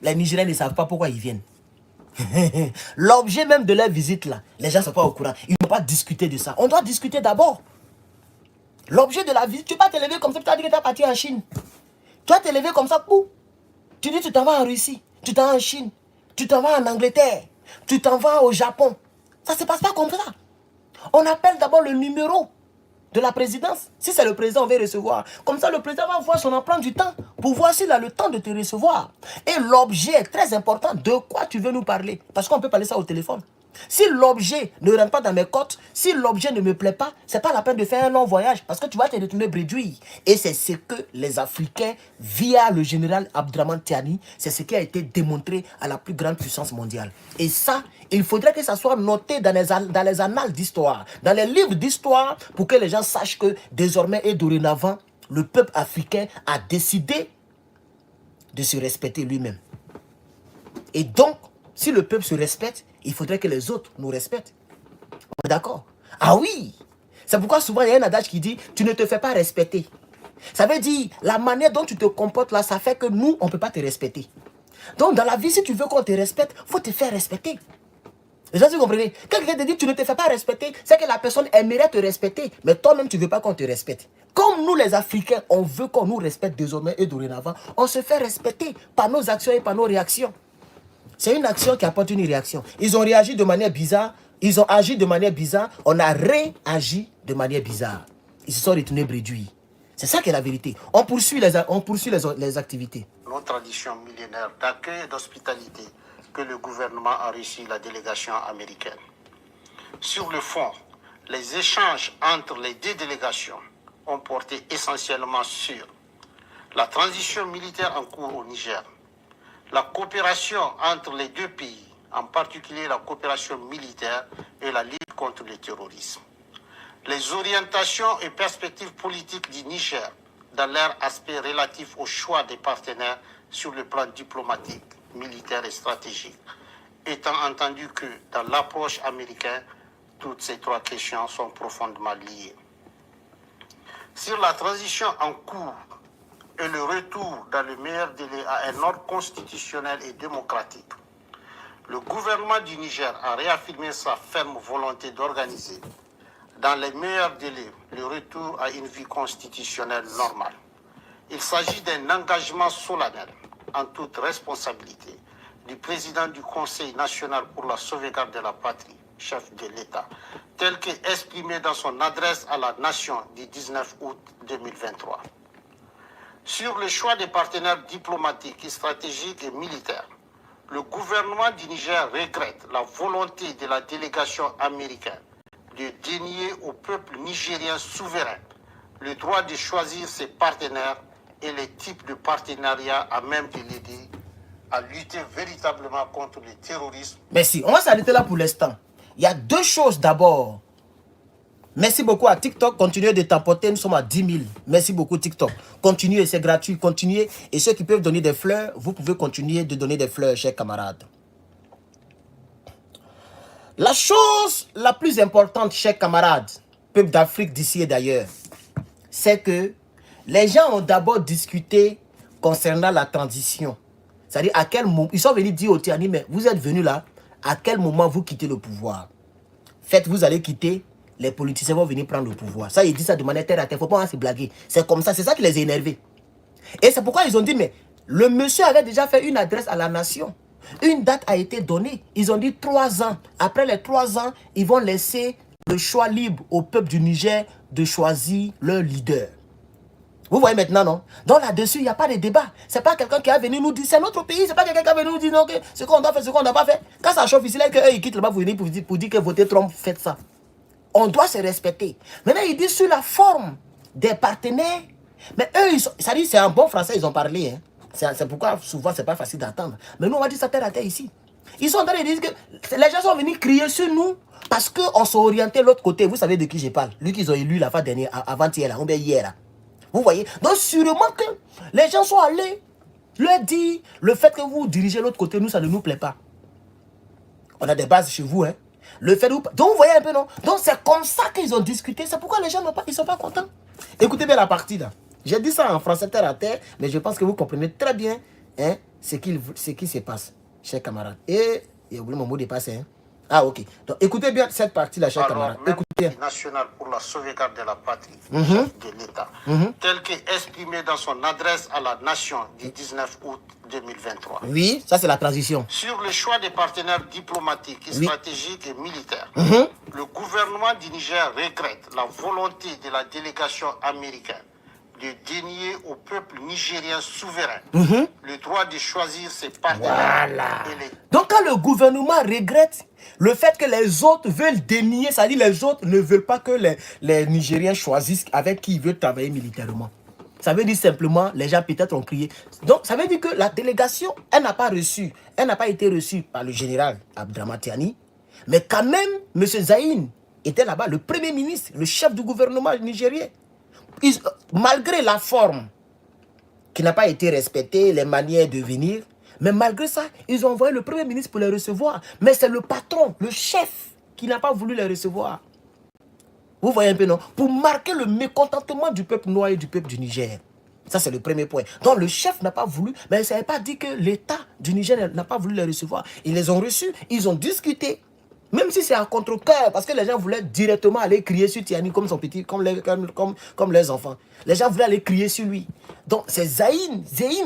Les Nigériens ne savent pas pourquoi ils viennent. L'objet même de leur visite, là, les gens ne sont pas au courant. Ils ne vont pas discuter de ça. On doit discuter d'abord. L'objet de la visite, tu ne peux pas te lever comme ça, tu as dit que tu es parti en Chine. Tu vas te lever comme ça, pou. Tu dis que tu t'en vas en Russie, tu t'en vas en Chine, tu t'en vas en Angleterre, tu t'en vas au Japon. Ça ne se passe pas comme ça. On appelle d'abord le numéro de la présidence. Si c'est le président, on va recevoir. Comme ça, le président va voir son empreinte du temps pour voir s'il a le temps de te recevoir. Et l'objet est très important. De quoi tu veux nous parler? Parce qu'on peut parler ça au téléphone. Si l'objet ne rentre pas dans mes côtes, si l'objet ne me plaît pas, c'est pas la peine de faire un long voyage parce que tu vas te retourner brédouille. Et c'est ce que les Africains, via le général Abdraman Tiani, c'est ce qui a été démontré à la plus grande puissance mondiale. Et ça, il faudrait que ça soit noté dans les annales d'histoire, dans les livres d'histoire, pour que les gens sachent que désormais et dorénavant, le peuple africain a décidé de se respecter lui-même. Et donc, si le peuple se respecte, il faudrait que les autres nous respectent. On est d'accord? Ah oui! C'est pourquoi souvent il y a un adage qui dit, tu ne te fais pas respecter. Ça veut dire, la manière dont tu te comportes là, ça fait que nous, on ne peut pas te respecter. Donc dans la vie, si tu veux qu'on te respecte, il faut te faire respecter. Les gens, vous comprenez? Quand quelqu'un te dit, tu ne te fais pas respecter, c'est que la personne aimerait te respecter, mais toi-même, tu ne veux pas qu'on te respecte. Comme nous, les Africains, on veut qu'on nous respecte désormais et dorénavant, on se fait respecter par nos actions et par nos réactions. C'est une action qui apporte une réaction. Ils ont réagi de manière bizarre. Ils ont agi de manière bizarre. On a réagi de manière bizarre. Ils se sont retournés brédouilles. C'est ça qui est la vérité. On poursuit les activités. Nos traditions millénaires d'accueil et d'hospitalité que le gouvernement a réussi la délégation américaine. Sur le fond, les échanges entre les deux délégations ont porté essentiellement sur la transition militaire en cours au Niger, la coopération entre les deux pays, en particulier la coopération militaire et la lutte contre le terrorisme. Les orientations et perspectives politiques du Niger dans leur aspect relatif au choix des partenaires sur le plan diplomatique, militaire et stratégique, étant entendu que dans l'approche américaine, toutes ces trois questions sont profondément liées. Sur la transition en cours et le retour dans le meilleur délai à un ordre constitutionnel et démocratique, le gouvernement du Niger a réaffirmé sa ferme volonté d'organiser, dans les meilleurs délais, le retour à une vie constitutionnelle normale. Il s'agit d'un engagement solennel, en toute responsabilité, du président du Conseil national pour la sauvegarde de la patrie, chef de l'État, tel qu'exprimé dans son adresse à la nation du 19 août 2023. Sur le choix des partenaires diplomatiques, stratégiques et militaires, le gouvernement du Niger regrette la volonté de la délégation américaine de dénier au peuple nigérien souverain le droit de choisir ses partenaires et les types de partenariats à même de l'aider à lutter véritablement contre le terrorisme. Merci. On va s'arrêter là pour l'instant. Il y a deux choses d'abord. Merci beaucoup à TikTok. Continuez de tapoter. Nous sommes à 10 000. Merci beaucoup TikTok. Continuez, c'est gratuit. Continuez. Et ceux qui peuvent donner des fleurs, vous pouvez continuer de donner des fleurs, chers camarades. La chose la plus importante, chers camarades, peuple d'Afrique d'ici et d'ailleurs, c'est que les gens ont d'abord discuté concernant la transition. C'est-à-dire à quel moment, ils sont venus dire au Tiani, mais vous êtes venus là, à quel moment vous quittez le pouvoir? Faites, vous allez quitter, les politiciens vont venir prendre le pouvoir. Ça, ils disent ça de manière terre à terre, il ne faut pas se blaguer. C'est comme ça, c'est ça qui les a énervés. Et c'est pourquoi ils ont dit, mais le monsieur avait déjà fait une adresse à la nation. Une date a été donnée. Ils ont dit 3 ans. Après les 3 ans, ils vont laisser le choix libre au peuple du Niger de choisir leur leader. Vous voyez maintenant, non? Donc là-dessus, il n'y a pas de débat. Ce n'est pas quelqu'un qui est venu nous dire, c'est notre pays, ce n'est pas quelqu'un qui est venu nous dire, non, okay, ce qu'on doit faire, ce qu'on n'a pas fait. Quand ça chauffe ici, là, qu'ils quittent là-bas pour dire que votez Trump, faites ça. On doit se respecter. Maintenant, ils disent sur la forme des partenaires. Mais eux, ça dit, c'est un bon français, ils ont parlé. Hein. C'est pourquoi souvent, ce n'est pas facile d'entendre. Mais nous, on va dire ça terre à terre ici. Ils sont en train de dire que les gens sont venus crier sur nous parce qu'on s'est orienté de l'autre côté. Vous savez de qui je parle? Lui qu'ils ont élu la fois dernière, avant-hier, là, ou bien hier. Là. Vous voyez? Donc, sûrement que les gens sont allés leur dire le fait que vous dirigez l'autre côté, nous, ça ne nous plaît pas. On a des bases chez vous, hein? Le fait où... Donc, vous voyez un peu, non? Donc, c'est comme ça qu'ils ont discuté. C'est pourquoi les gens ils ne sont pas contents. Écoutez bien la partie, là. J'ai dit ça en français terre à terre, mais je pense que vous comprenez très bien hein, ce qui se passe, chers camarades. Et, j'ai oublié mon mot de passe, hein? Ah, ok. Donc, écoutez bien cette partie-là, chers camarades. Écoutez bien. National pour la sauvegarde de la patrie, chef de l'État, tel qu'exprimé dans son adresse à la nation du 19 août 2023. Oui, ça c'est la transition. Sur le choix des partenaires diplomatiques, stratégiques et militaires, le gouvernement du Niger regrette la volonté de la délégation américaine de dénier au peuple nigérien souverain le droit de choisir ses partenaires. Voilà. Donc quand le gouvernement regrette le fait que les autres veulent dénier, c'est-à-dire les autres ne veulent pas que les Nigériens choisissent avec qui ils veulent travailler militairement. Ça veut dire simplement, les gens peut-être ont crié. Donc ça veut dire que la délégation, elle n'a pas été reçue par le général Abdraman Tiani, mais quand même, M. Zaïn était là-bas, le premier ministre, le chef du gouvernement nigérien. Malgré la forme qui n'a pas été respectée, les manières de venir, mais malgré ça, ils ont envoyé le premier ministre pour les recevoir. Mais c'est le patron, le chef, qui n'a pas voulu les recevoir. Vous voyez un peu, non? Pour marquer le mécontentement du peuple noir et du peuple du Niger. Ça, c'est le premier point. Donc, le chef n'a pas voulu, mais ça ne veut pas dire que l'État du Niger n'a pas voulu les recevoir. Ils les ont reçus, ils ont discuté. Même si c'est à contre-cœur, parce que les gens voulaient directement aller crier sur Tiani comme son petit, comme leurs enfants. Les gens voulaient aller crier sur lui. Donc c'est Zaïn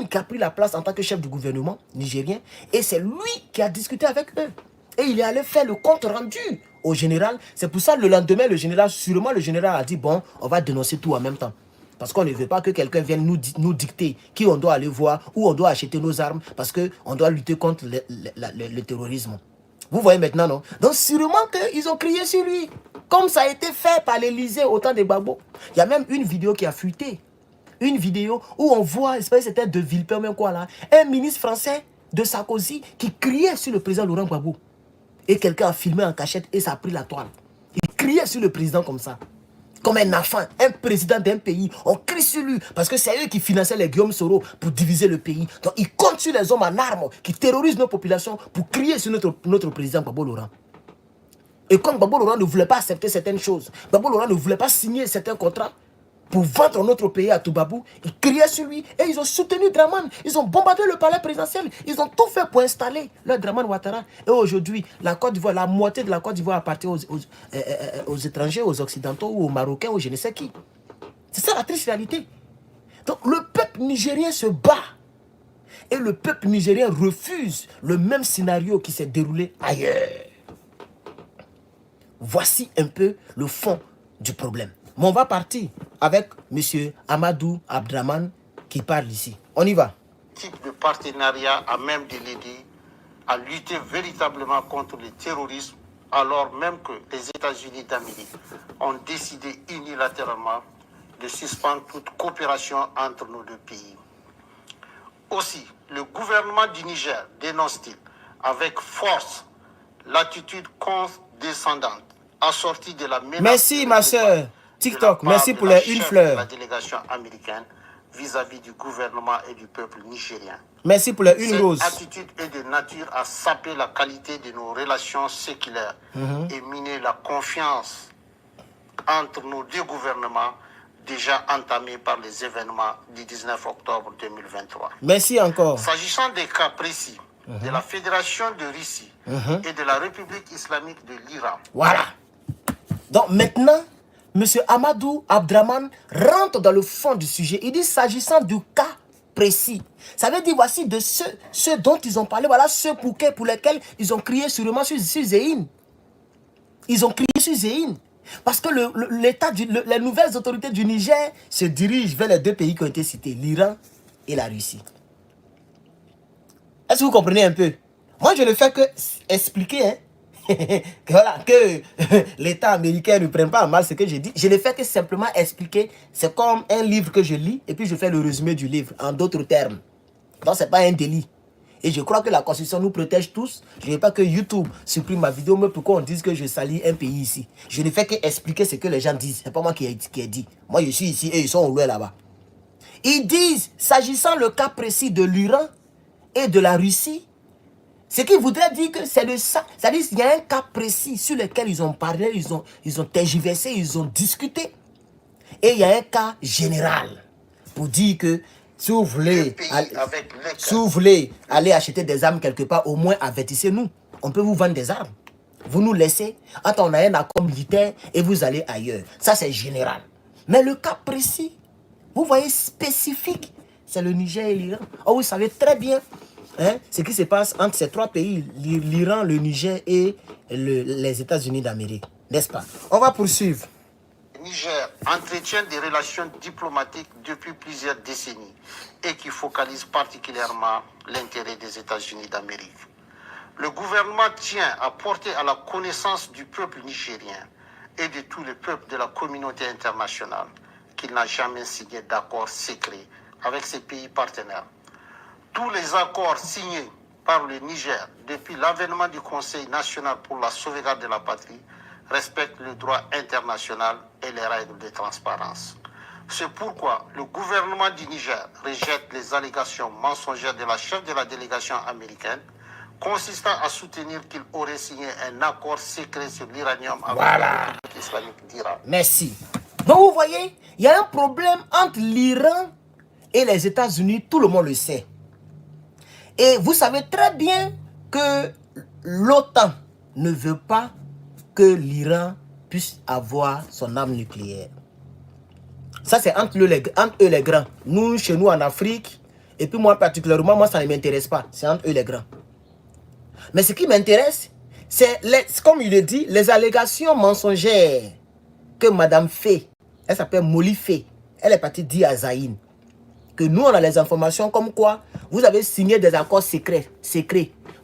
qui a pris la place en tant que chef du gouvernement nigérien. Et c'est lui qui a discuté avec eux. Et il est allé faire le compte rendu au général. C'est pour ça le lendemain, le général a dit, bon, on va dénoncer tout en même temps. Parce qu'on ne veut pas que quelqu'un vienne nous dicter qui on doit aller voir, où on doit acheter nos armes, parce qu'on doit lutter contre le terrorisme. Vous voyez maintenant, non? Donc, sûrement qu'ils ont crié sur lui. Comme ça a été fait par l'Élysée au temps de Gbagbo. Il y a même une vidéo qui a fuité. Une vidéo où on voit, c'était de Villepin, même quoi là, un ministre français de Sarkozy qui criait sur le président Laurent Gbagbo. Et quelqu'un a filmé en cachette et ça a pris la toile. Il criait sur le président comme ça. comme un enfant, un président d'un pays. On crie sur lui parce que c'est eux qui finançaient les Guillaume Soro pour diviser le pays. Donc ils comptent sur les hommes en armes qui terrorisent nos populations pour crier sur notre président Gbagbo Laurent. Et comme Gbagbo Laurent ne voulait pas accepter certaines choses, Gbagbo Laurent ne voulait pas signer certains contrats pour vendre notre pays à Toubabou, ils criaient sur lui et ils ont soutenu Draman. Ils ont bombardé le palais présidentiel. Ils ont tout fait pour installer le Draman Ouattara. Et aujourd'hui, la Côte d'Ivoire, la moitié de la Côte d'Ivoire appartient aux étrangers, aux Occidentaux ou aux Marocains ou je ne sais qui. C'est ça la triste réalité. Donc le peuple nigérien se bat. Et le peuple nigérien refuse le même scénario qui s'est déroulé ailleurs. Voici un peu le fond du problème. Mais on va partir avec M. Amadou Abdraman qui parle ici. On y va. Type de partenariat à même de l'aider à lutter véritablement contre le terrorisme, alors même que les États-Unis d'Amérique ont décidé unilatéralement de suspendre toute coopération entre nos deux pays. Aussi, le gouvernement du Niger dénonce-t-il avec force l'attitude condescendante assortie de la menace. Merci ma soeur. TikTok, merci pour les une fleur. La délégation américaine vis-à-vis du gouvernement et du peuple nigérien. Merci pour les une rose. Cette attitude est de nature à saper la qualité de nos relations séculaires et miner la confiance entre nos deux gouvernements déjà entamés par les événements du 19 octobre 2023. Merci encore. S'agissant des cas précis de la Fédération de Russie et de la République islamique de l'Iran. Voilà. Donc maintenant, M. Amadou Abdraman rentre dans le fond du sujet. Il dit s'agissant du cas précis. Ça veut dire voici de ceux dont ils ont parlé. Voilà ceux pour lesquels ils ont crié sûrement sur Zéhine. Ils ont crié sur Zéhine. Parce que les nouvelles autorités du Niger se dirigent vers les deux pays qui ont été cités, l'Iran et la Russie. Est-ce que vous comprenez un peu? Moi, je ne fais que expliquer que l'État américain ne prenne pas en mal ce que j'ai dit. Je ne fais que simplement expliquer. C'est comme un livre que je lis et puis je fais le résumé du livre en d'autres termes. Donc, ce n'est pas un délit. Et je crois que la Constitution nous protège tous. Je ne veux pas que YouTube supprime ma vidéo, mais pourquoi on dise que je salis un pays ici. Je ne fais que expliquer ce que les gens disent. Ce n'est pas moi qui ai dit. Moi, je suis ici et ils sont au loin là-bas. Ils disent, s'agissant le cas précis de l'Iran et de la Russie, ce qui voudrait dire que c'est de ça. C'est-à-dire qu'il y a un cas précis sur lequel ils ont parlé, ils ont tergiversé, ils ont discuté. Et il y a un cas général pour dire que si vous voulez aller acheter des armes quelque part, au moins avertissez-nous. On peut vous vendre des armes. Vous nous laissez, quand on a un accord militaire et vous allez ailleurs. Ça, c'est général. Mais le cas précis, vous voyez, spécifique, c'est le Niger et l'Iran. Oh, vous savez très bien ce qui se passe entre ces trois pays, l'Iran, le Niger et les États-Unis d'Amérique. N'est-ce pas? On va poursuivre. Le Niger entretient des relations diplomatiques depuis plusieurs décennies et qui focalisent particulièrement l'intérêt des États-Unis d'Amérique. Le gouvernement tient à porter à la connaissance du peuple nigérien et de tous les peuples de la communauté internationale qu'il n'a jamais signé d'accord secret avec ses pays partenaires. Tous les accords signés par le Niger depuis l'avènement du Conseil national pour la sauvegarde de la patrie respectent le droit international et les règles de transparence. C'est pourquoi le gouvernement du Niger rejette les allégations mensongères de la chef de la délégation américaine consistant à soutenir qu'il aurait signé un accord secret sur l'uranium avec la République islamique d'Iran. Merci. Donc vous voyez, il y a un problème entre l'Iran et les États-Unis, tout le monde le sait. Et vous savez très bien que l'OTAN ne veut pas que l'Iran puisse avoir son arme nucléaire. Ça, c'est entre eux les grands. Nous, chez nous en Afrique, et puis moi particulièrement, moi, ça ne m'intéresse pas. C'est entre eux les grands. Mais ce qui m'intéresse, c'est, comme il le dit, les allégations mensongères que Madame fait. Elle s'appelle Molly Fay. Elle est partie dire à Zahine que nous, on a les informations comme quoi vous avez signé des accords secrets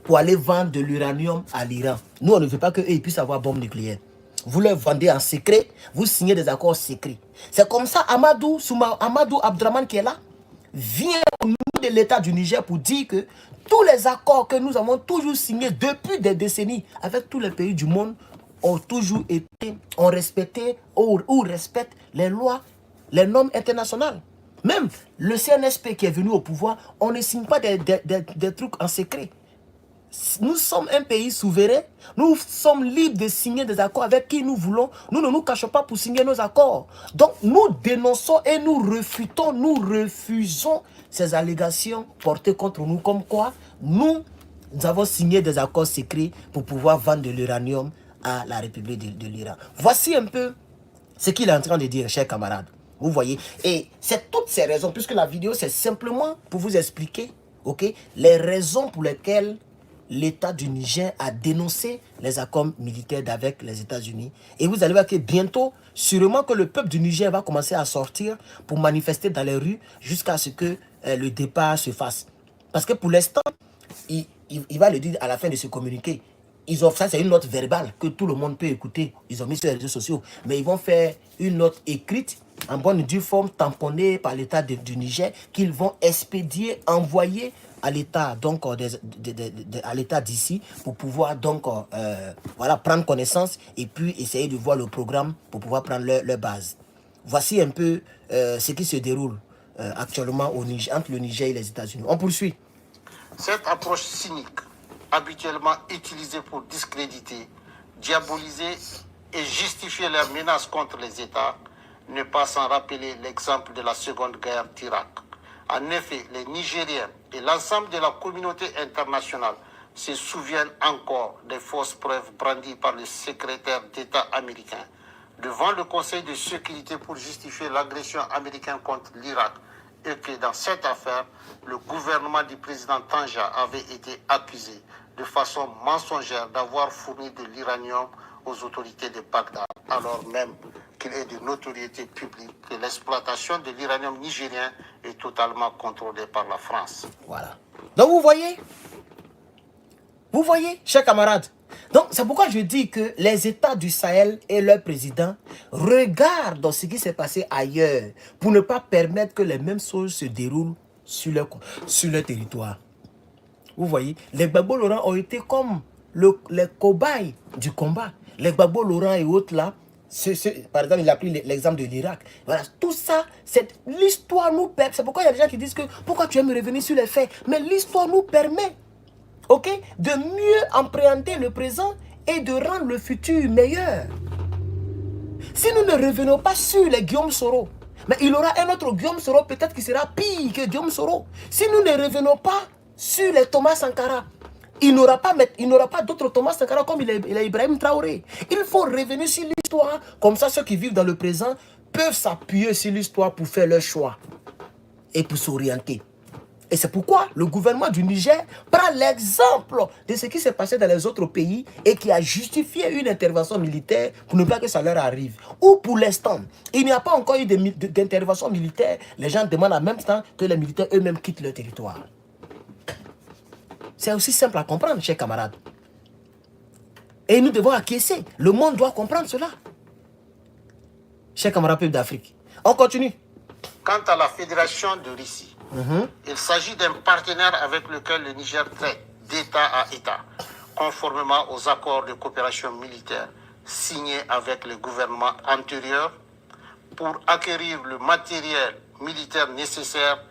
pour aller vendre de l'uranium à l'Iran. Nous, on ne veut pas qu'eux puissent avoir bombe nucléaire. Vous leur vendez en secret, vous signez des accords secrets. C'est comme ça, Amadou Abdraman qui est là, vient au nom de l'État du Niger pour dire que tous les accords que nous avons toujours signés depuis des décennies avec tous les pays du monde ont toujours été, ont respecté ou respectent les lois, les normes internationales. Même le CNSP qui est venu au pouvoir, on ne signe pas des trucs en secret. Nous sommes un pays souverain, nous sommes libres de signer des accords avec qui nous voulons. Nous ne nous cachons pas pour signer nos accords. Donc nous dénonçons et nous refusons ces allégations portées contre nous, comme quoi nous avons signé des accords secrets pour pouvoir vendre de l'uranium à la République de l'Iran. Voici un peu ce qu'il est en train de dire, chers camarades. Vous voyez, et c'est toutes ces raisons, puisque la vidéo c'est simplement pour vous expliquer, ok, les raisons pour lesquelles l'État du Niger a dénoncé les accords militaires avec les États-Unis. Et vous allez voir que bientôt, sûrement que le peuple du Niger va commencer à sortir pour manifester dans les rues jusqu'à ce que le départ se fasse. Parce que pour l'instant, il va le dire à la fin de ce communiqué. Ils ont, ça c'est une note verbale que tout le monde peut écouter. Ils ont mis sur les réseaux sociaux. Mais ils vont faire une note écrite en bonne et due forme, tamponnée par l'État du Niger, qu'ils vont expédier, envoyer à l'État donc à l'État d'ici pour pouvoir donc voilà, prendre connaissance et puis essayer de voir le programme pour pouvoir prendre leur base. Voici un peu ce qui se déroule actuellement au Niger, entre le Niger et les États-Unis. On poursuit. Cette approche cynique, habituellement utilisée pour discréditer, diaboliser et justifier leurs menaces contre les États, ne pas sans rappeler l'exemple de la Seconde Guerre d'Irak. En effet, les Nigériens et l'ensemble de la communauté internationale se souviennent encore des fausses preuves brandies par le secrétaire d'État américain devant le Conseil de sécurité pour justifier l'agression américaine contre l'Irak, et que dans cette affaire, le gouvernement du président Tanja avait été accusé de façon mensongère d'avoir fourni de l'uranium aux autorités de Bagdad, alors même qu'il est de notoriété publique que l'exploitation de l'uranium nigérien est totalement contrôlée par la France. Voilà. Donc vous voyez, chers camarades. Donc c'est pourquoi je dis que les États du Sahel et leurs présidents regardent ce qui s'est passé ailleurs pour ne pas permettre que les mêmes choses se déroulent sur leur territoire. Vous voyez, les Gbagbo Laurent ont été comme les cobayes du combat. Les Gbagbo Laurent et autres là, par exemple, il a pris l'exemple de l'Irak. Voilà, tout ça, l'histoire nous permet. C'est pourquoi il y a des gens qui disent que pourquoi tu aimes revenir sur les faits. Mais l'histoire nous permet, ok, de mieux appréhender le présent et de rendre le futur meilleur. Si nous ne revenons pas sur les Guillaume Soro, mais il y aura un autre Guillaume Soro peut-être qui sera pire que Guillaume Soro. Si nous ne revenons pas sur les Thomas Sankara, il n'aura pas d'autres Thomas Sankara comme il a Ibrahim Traoré. Il faut revenir sur l'histoire. Comme ça, ceux qui vivent dans le présent peuvent s'appuyer sur l'histoire pour faire leur choix et pour s'orienter. Et c'est pourquoi le gouvernement du Niger prend l'exemple de ce qui s'est passé dans les autres pays et qui a justifié une intervention militaire pour ne pas que ça leur arrive. Ou pour l'instant, il n'y a pas encore eu d'intervention militaire. Les gens demandent en même temps que les militaires eux-mêmes quittent leur territoire. C'est aussi simple à comprendre, chers camarades. Et nous devons acquiescer. Le monde doit comprendre cela. Chers camarades peuples d'Afrique. On continue. Quant à la Fédération de Russie, il s'agit d'un partenaire avec lequel le Niger traite d'État à État, conformément aux accords de coopération militaire signés avec les gouvernements antérieurs pour acquérir le matériel militaire nécessaire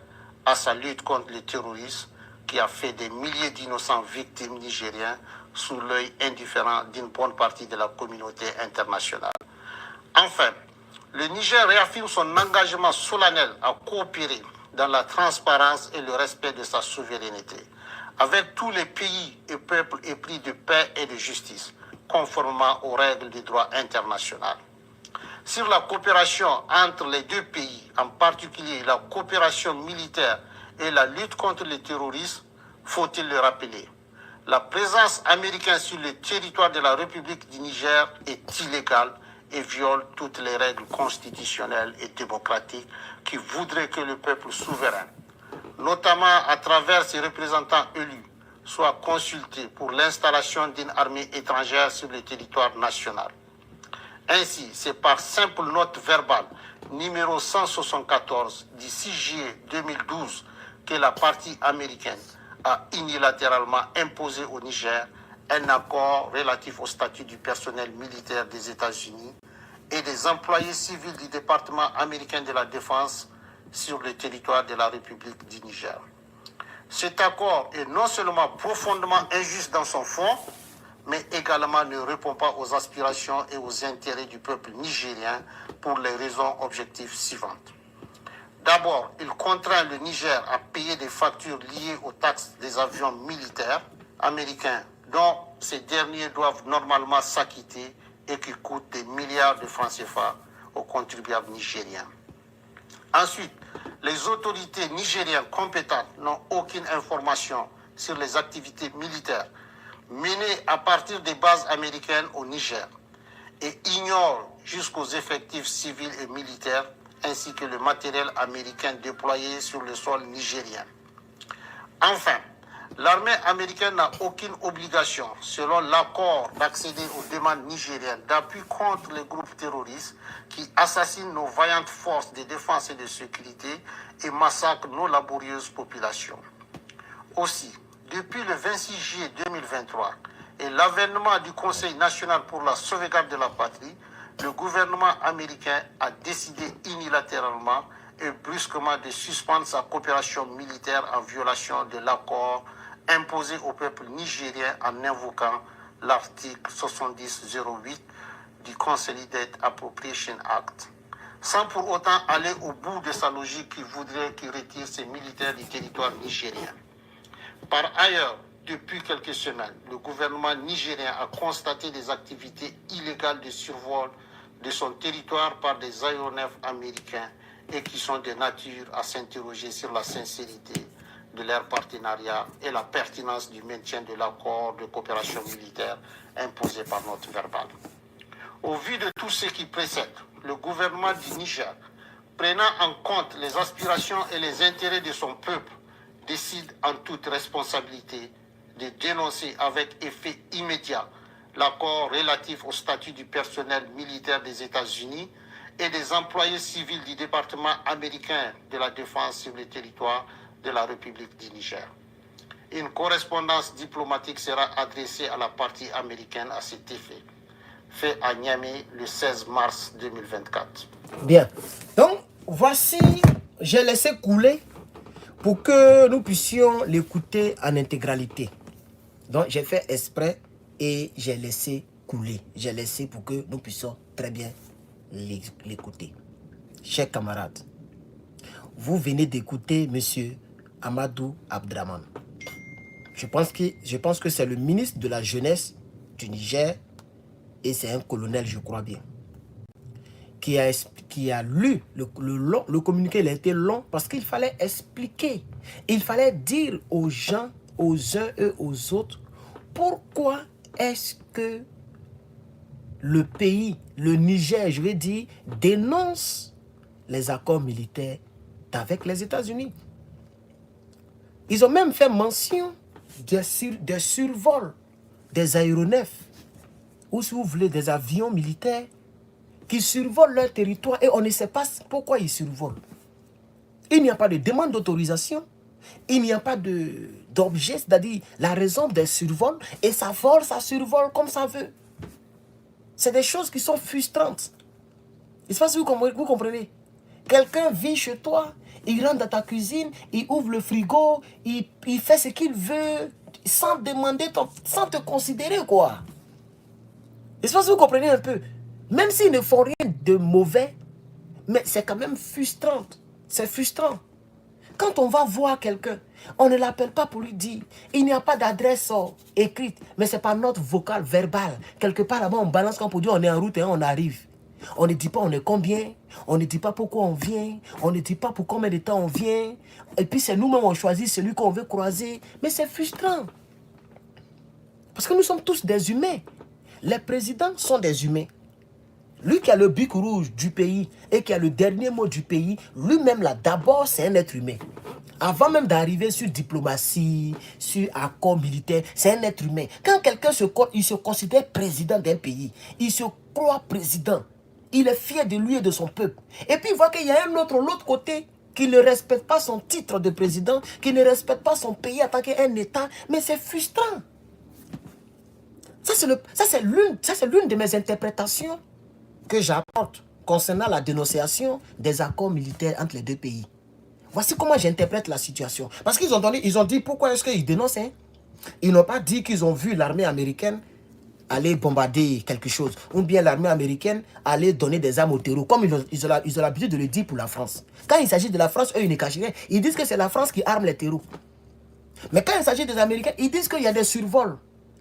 à sa lutte contre le terrorisme qui a fait des milliers d'innocents victimes nigériens sous l'œil indifférent d'une bonne partie de la communauté internationale. Enfin, le Niger réaffirme son engagement solennel à coopérer dans la transparence et le respect de sa souveraineté, avec tous les pays et peuples épris de paix et de justice, conformément aux règles du droit international. Sur la coopération entre les deux pays, en particulier la coopération militaire et la lutte contre le terrorisme, faut-il le rappeler, la présence américaine sur le territoire de la République du Niger est illégale et viole toutes les règles constitutionnelles et démocratiques qui voudraient que le peuple souverain, notamment à travers ses représentants élus, soit consulté pour l'installation d'une armée étrangère sur le territoire national. Ainsi, c'est par simple note verbale numéro 174 du 6 juillet 2012 que la partie américaine a unilatéralement imposé au Niger un accord relatif au statut du personnel militaire des États-Unis et des employés civils du département américain de la Défense sur le territoire de la République du Niger. Cet accord est non seulement profondément injuste dans son fond, mais également ne répond pas aux aspirations et aux intérêts du peuple nigérien pour les raisons objectives suivantes. D'abord, il contraint le Niger à payer des factures liées aux taxes des avions militaires américains dont ces derniers doivent normalement s'acquitter et qui coûtent des milliards de francs CFA aux contribuables nigériens. Ensuite, les autorités nigériennes compétentes n'ont aucune information sur les activités militaires menées à partir des bases américaines au Niger et ignorent jusqu'aux effectifs civils et militaires ainsi que le matériel américain déployé sur le sol nigérien. Enfin, l'armée américaine n'a aucune obligation, selon l'accord, d'accéder aux demandes nigériennes d'appui contre les groupes terroristes qui assassinent nos vaillantes forces de défense et de sécurité et massacrent nos laborieuses populations. Aussi, depuis le 26 juillet 2023 et l'avènement du Conseil national pour la sauvegarde de la patrie, le gouvernement américain a décidé unilatéralement et brusquement de suspendre sa coopération militaire en violation de l'accord imposé au peuple nigérien en invoquant l'article 7008 du Consolidated Appropriation Act, sans pour autant aller au bout de sa logique qui voudrait qu'il retire ses militaires du territoire nigérien. Par ailleurs, depuis quelques semaines, le gouvernement nigérien a constaté des activités illégales de survol de son territoire par des aéronefs américains et qui sont de nature à s'interroger sur la sincérité de leur partenariat et la pertinence du maintien de l'accord de coopération militaire imposé par notre verbal. Au vu de tout ce qui précède, le gouvernement du Niger, prenant en compte les aspirations et les intérêts de son peuple, décide en toute responsabilité de dénoncer avec effet immédiat l'accord relatif au statut du personnel militaire des États-Unis et des employés civils du département américain de la défense sur le territoire de la République du Niger. Une correspondance diplomatique sera adressée à la partie américaine à cet effet, fait à Niamey le 16 mars 2024. Bien. Donc, voici, j'ai laissé couler pour que nous puissions l'écouter en intégralité. Donc, j'ai fait exprès et j'ai laissé couler. J'ai laissé pour que nous puissions très bien l'écouter. Chers camarades, vous venez d'écouter M. Amadou Abdraman. Je pense que c'est le ministre de la Jeunesse du Niger et c'est un colonel, je crois bien, qui a lu le communiqué. Il a été long parce qu'il fallait expliquer. Il fallait dire aux gens, aux uns et aux autres, pourquoi est-ce que le pays, le Niger, je vais dire, dénonce les accords militaires avec les États-Unis. Ils ont même fait mention des survols des aéronefs, ou si vous voulez, des avions militaires qui survolent leur territoire et on ne sait pas pourquoi ils survolent. Il n'y a pas de demande d'autorisation, il n'y a pas d'objet, c'est-à-dire la raison des survols, et ça vole, ça survole comme ça veut. C'est des choses qui sont frustrantes. Je ne sais pas si vous comprenez. Quelqu'un vit chez toi, il rentre dans ta cuisine, il ouvre le frigo, il fait ce qu'il veut, sans demander, sans te considérer, quoi. Je ne sais pas si vous comprenez un peu. Même s'ils ne font rien de mauvais, mais c'est quand même frustrant. C'est frustrant. Quand on va voir quelqu'un, on ne l'appelle pas pour lui dire. Il n'y a pas d'adresse écrite, mais c'est par notre vocal verbal. Quelque part là-bas, on balance quand on dit on est en route et on arrive. On ne dit pas on est combien, on ne dit pas pourquoi on vient, on ne dit pas pour combien de temps on vient. Et puis c'est nous-mêmes on choisit celui qu'on veut croiser. Mais c'est frustrant. Parce que nous sommes tous des humains. Les présidents sont des humains. Lui qui a le bic rouge du pays et qui a le dernier mot du pays, lui-même là, d'abord, c'est un être humain. Avant même d'arriver sur diplomatie, sur accord militaire, c'est un être humain. Quand quelqu'un se considère président d'un pays, il se croit président. Il est fier de lui et de son peuple. Et puis il voit qu'il y a un autre, l'autre côté, qui ne respecte pas son titre de président, qui ne respecte pas son pays en tant qu'un État. Mais c'est frustrant. Ça, c'est l'une de mes interprétations que j'apporte concernant la dénonciation des accords militaires entre les deux pays. Voici comment j'interprète la situation. Parce qu'ils ont dit pourquoi est-ce qu'ils dénoncent. Hein? Ils n'ont pas dit qu'ils ont vu l'armée américaine aller bombarder quelque chose. Ou bien l'armée américaine aller donner des armes au terreau. Comme ils ont l'habitude de le dire pour la France. Quand il s'agit de la France, eux, ils ne cachent rien. Ils disent que c'est la France qui arme les terreaux. Mais quand il s'agit des Américains, ils disent qu'il y a des survols.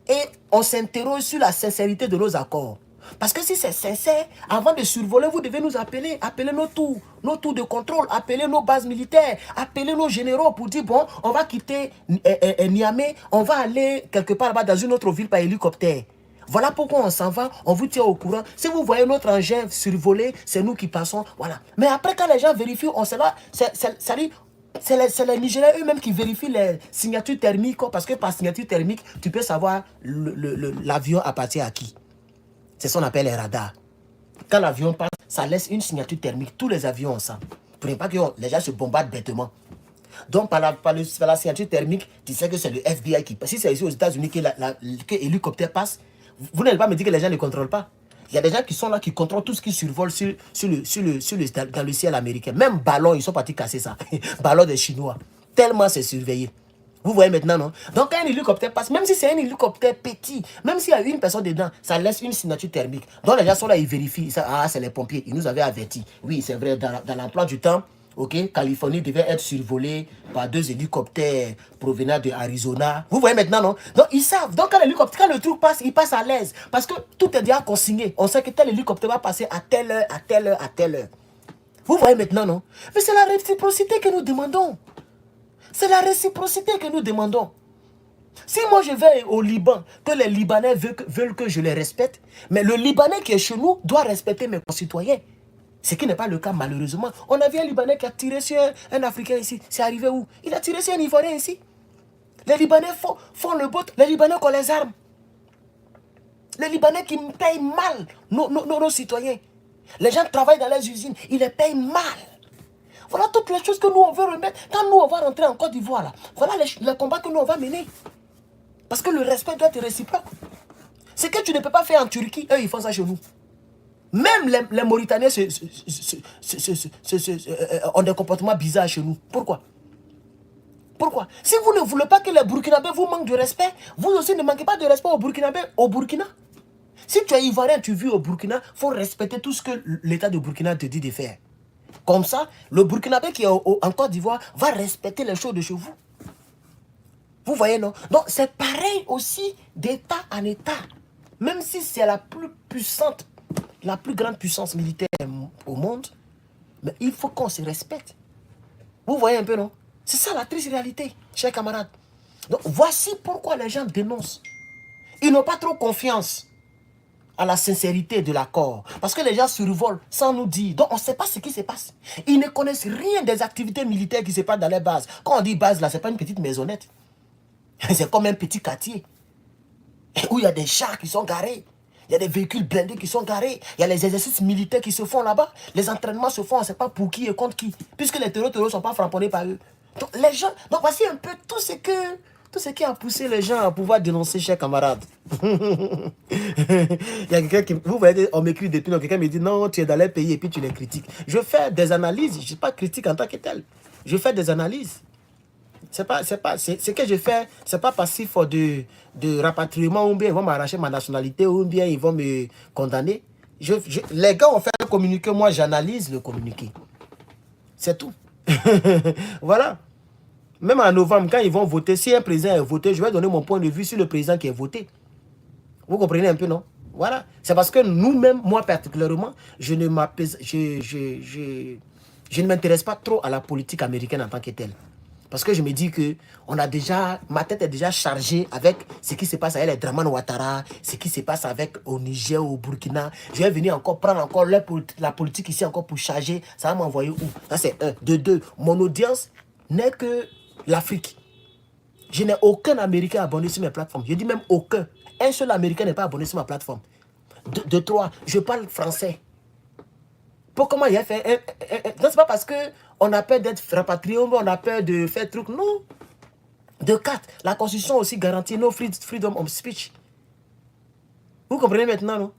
Et on s'interroge sur la sincérité de nos accords. Parce que si c'est sincère, avant de survoler, vous devez nous appeler. Appeler nos tours de contrôle, appeler nos bases militaires, appeler nos généraux pour dire, bon, on va quitter Niamey, on va aller quelque part là-bas dans une autre ville par hélicoptère. Voilà pourquoi on s'en va, on vous tient au courant. Si vous voyez notre engin survolé, c'est nous qui passons. Voilà. Mais après, quand les gens vérifient, on sait là, c'est les Nigériens eux-mêmes qui vérifient les signatures thermiques. Parce que par signature thermique, tu peux savoir l'avion appartient à qui. C'est ce qu'on appelle les radars. Quand l'avion passe, ça laisse une signature thermique. Tous les avions ont ça. Pour ne pas que les gens se bombardent bêtement. Donc, par la signature thermique, tu sais que c'est le FBI qui passe. Si c'est ici aux États-Unis que l'hélicoptère passe, vous n'allez pas me dire que les gens ne contrôlent pas. Il y a des gens qui sont là, qui contrôlent tout ce qui survole dans le ciel américain. Même ballon, ils sont partis casser ça. Ballon des Chinois. Tellement c'est surveillé. Vous voyez maintenant, non? Donc, quand un hélicoptère passe, même si c'est un hélicoptère petit, même s'il y a une personne dedans, ça laisse une signature thermique. Donc, les gens sont là, ils vérifient. Ah, c'est les pompiers. Ils nous avaient avertis. Oui, c'est vrai, dans l'emploi du temps, ok, Californie devait être survolée par 2 hélicoptères provenant de Arizona. Vous voyez maintenant, non? Donc, ils savent. Donc, quand le truc passe, il passe à l'aise. Parce que tout est déjà consigné. On sait que tel hélicoptère va passer à telle heure, à telle heure, à telle heure. Vous voyez maintenant, non? Mais c'est la réciprocité que nous demandons. C'est la réciprocité que nous demandons. Si moi je vais au Liban, que les Libanais veulent que je les respecte, mais le Libanais qui est chez nous doit respecter mes concitoyens. Ce qui n'est pas le cas malheureusement. On a vu un Libanais qui a tiré sur un Africain ici. C'est arrivé où? Il a tiré sur un Ivoirien ici. Les Libanais font le bot. Les Libanais qui ont les armes. Les Libanais qui payent mal nos citoyens. Les gens travaillent dans les usines. Ils les payent mal. Voilà toutes les choses que nous on veut remettre. Quand nous on va rentrer en Côte d'Ivoire là, voilà les combats que nous on va mener. Parce que le respect doit être réciproque. Ce que tu ne peux pas faire en Turquie, eux ils font ça chez nous. Même les Mauritaniens ont des comportements bizarres chez nous. Pourquoi? Pourquoi? Si vous ne voulez pas que les Burkinabés vous manquent de respect, vous aussi ne manquez pas de respect aux Burkinabés au Burkina. Si tu es Ivoirien, tu vis au Burkina, il faut respecter tout ce que l'État de Burkina te dit de faire. Comme ça, le Burkinabé qui est en Côte d'Ivoire va respecter les choses de chez vous. Vous voyez, non? Donc, c'est pareil aussi d'État en État. Même si c'est la plus puissante, la plus grande puissance militaire au monde, mais il faut qu'on se respecte. Vous voyez un peu, non? C'est ça la triste réalité, chers camarades. Donc, voici pourquoi les gens dénoncent. Ils n'ont pas trop confiance à la sincérité de l'accord. Parce que les gens survolent sans nous dire. Donc, on ne sait pas ce qui se passe. Ils ne connaissent rien des activités militaires qui se passent dans les bases. Quand on dit base, là, ce n'est pas une petite maisonnette. C'est comme un petit quartier. Où il y a des chars qui sont garés. Il y a des véhicules blindés qui sont garés. Il y a les exercices militaires qui se font là-bas. Les entraînements se font, on ne sait pas pour qui et contre qui. Puisque les terroristes ne sont pas frapponnés par eux. Donc, les gens... Donc, voici un peu tout ce qui a poussé les gens à pouvoir dénoncer, chers camarades. Il y a quelqu'un qui... Vous voyez, on m'écrit depuis, donc quelqu'un me dit, non, tu es dans les pays et puis tu les critiques. Je fais des analyses, je ne suis pas critique en tant que tel. Je fais des analyses. Ce que je fais, ce n'est pas passif de rapatriement, ou bien ils vont m'arracher ma nationalité, ou bien ils vont me condamner. Les gars ont fait un communiqué, moi j'analyse le communiqué. C'est tout. Voilà. Même en novembre, quand ils vont voter, si un président est voté, je vais donner mon point de vue sur le président qui est voté. Vous comprenez un peu, non? Voilà. C'est parce que nous-mêmes, moi particulièrement, je ne m'intéresse pas trop à la politique américaine en tant que telle. Parce que je me dis que ma tête est déjà chargée avec ce qui se passe avec les Dramane Ouattara, ce qui se passe au Niger, au Burkina. Je vais venir prendre encore la politique ici encore pour charger. Ça va m'envoyer où? Ça c'est un. De deux, mon audience n'est que l'Afrique. Je n'ai aucun Américain abonné sur mes plateformes. Je dis même aucun. Un seul Américain n'est pas abonné sur ma plateforme. De trois, je parle français. Pour comment il a fait non, c'est pas parce qu'on a peur d'être rapatrié, on a peur de faire truc. Non. De 4, la Constitution aussi garantit no freedom of speech. Vous comprenez maintenant, non?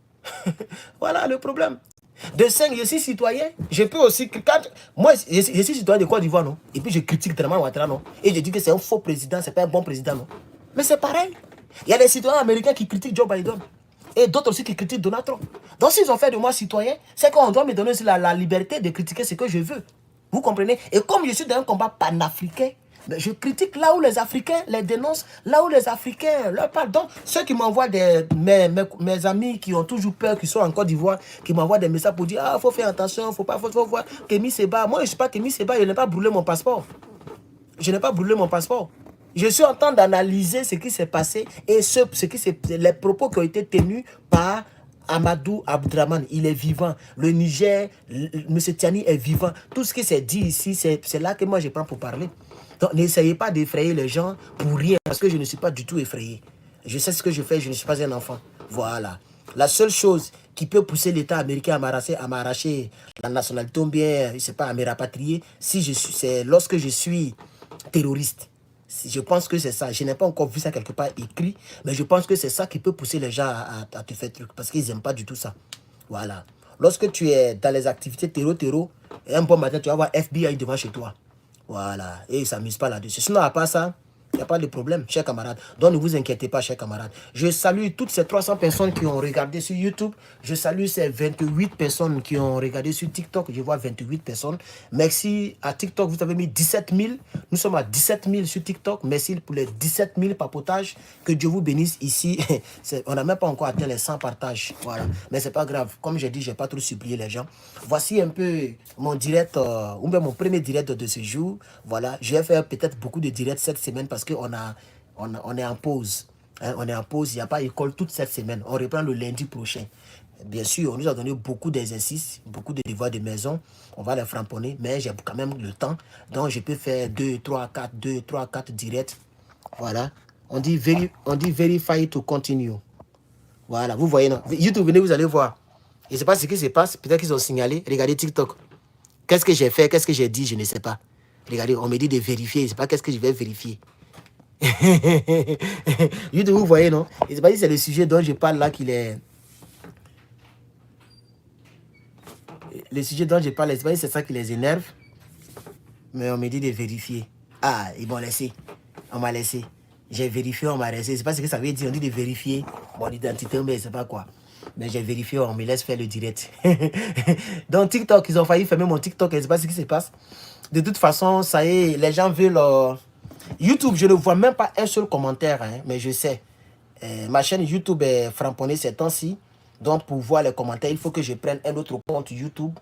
Voilà le problème. De 5, je suis citoyen. Je peux aussi... Moi, je suis citoyen de Côte d'Ivoire, non? Et puis je critique Draman Ouattara, non? Et je dis que c'est un faux président, c'est pas un bon président, non? Mais c'est pareil. Il y a des citoyens américains qui critiquent Joe Biden. Et d'autres aussi qui critiquent Donald Trump. Donc s'ils ont fait de moi citoyen, c'est qu'on doit me donner aussi la liberté de critiquer ce que je veux. Vous comprenez? Et comme je suis dans un combat panafricain, je critique là où les Africains les dénoncent, là où les Africains leur parlent. Donc, ceux qui m'envoient mes amis qui ont toujours peur, qui sont en Côte d'Ivoire, qui m'envoient des messages pour dire ah, faut faire attention, faut voir Kémy Séba. Moi, je ne suis pas Kémy Séba, je n'ai pas brûlé mon passeport. Je n'ai pas brûlé mon passeport. Je suis en train d'analyser ce qui s'est passé et les propos qui ont été tenus par Amadou Abdraman. Il est vivant. Le Niger, M. Tiani est vivant. Tout ce qui s'est dit ici, c'est là que moi je prends pour parler. Donc n'essayez pas d'effrayer les gens pour rien, parce que je ne suis pas du tout effrayé. Je sais ce que je fais, je ne suis pas un enfant. Voilà. La seule chose qui peut pousser l'État américain à m'arracher la nationalité, ou bien, je ne sais pas, à me rapatrier, c'est lorsque je suis terroriste. Je pense que c'est ça. Je n'ai pas encore vu ça quelque part écrit, mais je pense que c'est ça qui peut pousser les gens à te faire truc, parce qu'ils n'aiment pas du tout ça. Voilà. Lorsque tu es dans les activités terreau, un bon matin, tu vas voir FBI devant chez toi. Voilà. Et ils ne s'amusent pas là-dessus. Sinon, à part ça, il n'y a pas de problème, chers camarades. Donc, ne vous inquiétez pas, chers camarades. Je salue toutes ces 300 personnes qui ont regardé sur YouTube. Je salue ces 28 personnes qui ont regardé sur TikTok. Je vois 28 personnes. Merci à TikTok, vous avez mis 17 000. Nous sommes à 17 000 sur TikTok. Merci pour les 17 000 papotages. Que Dieu vous bénisse ici. On n'a même pas encore atteint les 100 partages. Voilà. Mais ce n'est pas grave. Comme j'ai dit, je n'ai pas trop supplié les gens. Voici un peu mon direct, ou bien mon premier direct de ce jour. Voilà. Je vais faire peut-être beaucoup de directs cette semaine parce qu'on est en pause. Hein, on est en pause, il n'y a pas école toute cette semaine. On reprend le lundi prochain. Bien sûr, on nous a donné beaucoup d'exercices, beaucoup de devoirs de maison. On va les framponner, mais j'ai quand même le temps. Donc, je peux faire 2, 3, 4 directs. Voilà. On dit verify to continue. Voilà, vous voyez, non? YouTube, venez, vous allez voir. Je ne sais pas ce qui se passe. Peut-être qu'ils ont signalé. Regardez TikTok. Qu'est-ce que j'ai fait? Qu'est-ce que j'ai dit? Je ne sais pas. Regardez, on me dit de vérifier. Je ne sais pas qu'est-ce que je vais vérifier. YouTube, vous voyez, non? Je ne sais pas si c'est le sujet dont je parle là qu'il est... Le sujet dont je parle, je ne sais pas si c'est ça qui les énerve. Mais on me dit de vérifier. Ah, ils m'ont laissé. On m'a laissé. J'ai vérifié, on m'a laissé. Je ne sais pas ce que ça veut dire. On dit de vérifier mon identité, mais je ne sais pas quoi. Mais j'ai vérifié, on me laisse faire le direct. Donc TikTok, ils ont failli fermer mon TikTok. Je ne sais pas ce qui se passe. De toute façon, ça y est, les gens veulent... YouTube, je ne vois même pas un seul commentaire, hein, mais je sais. Ma chaîne YouTube est framponnée ces temps-ci. Donc pour voir les commentaires, il faut que je prenne un autre compte YouTube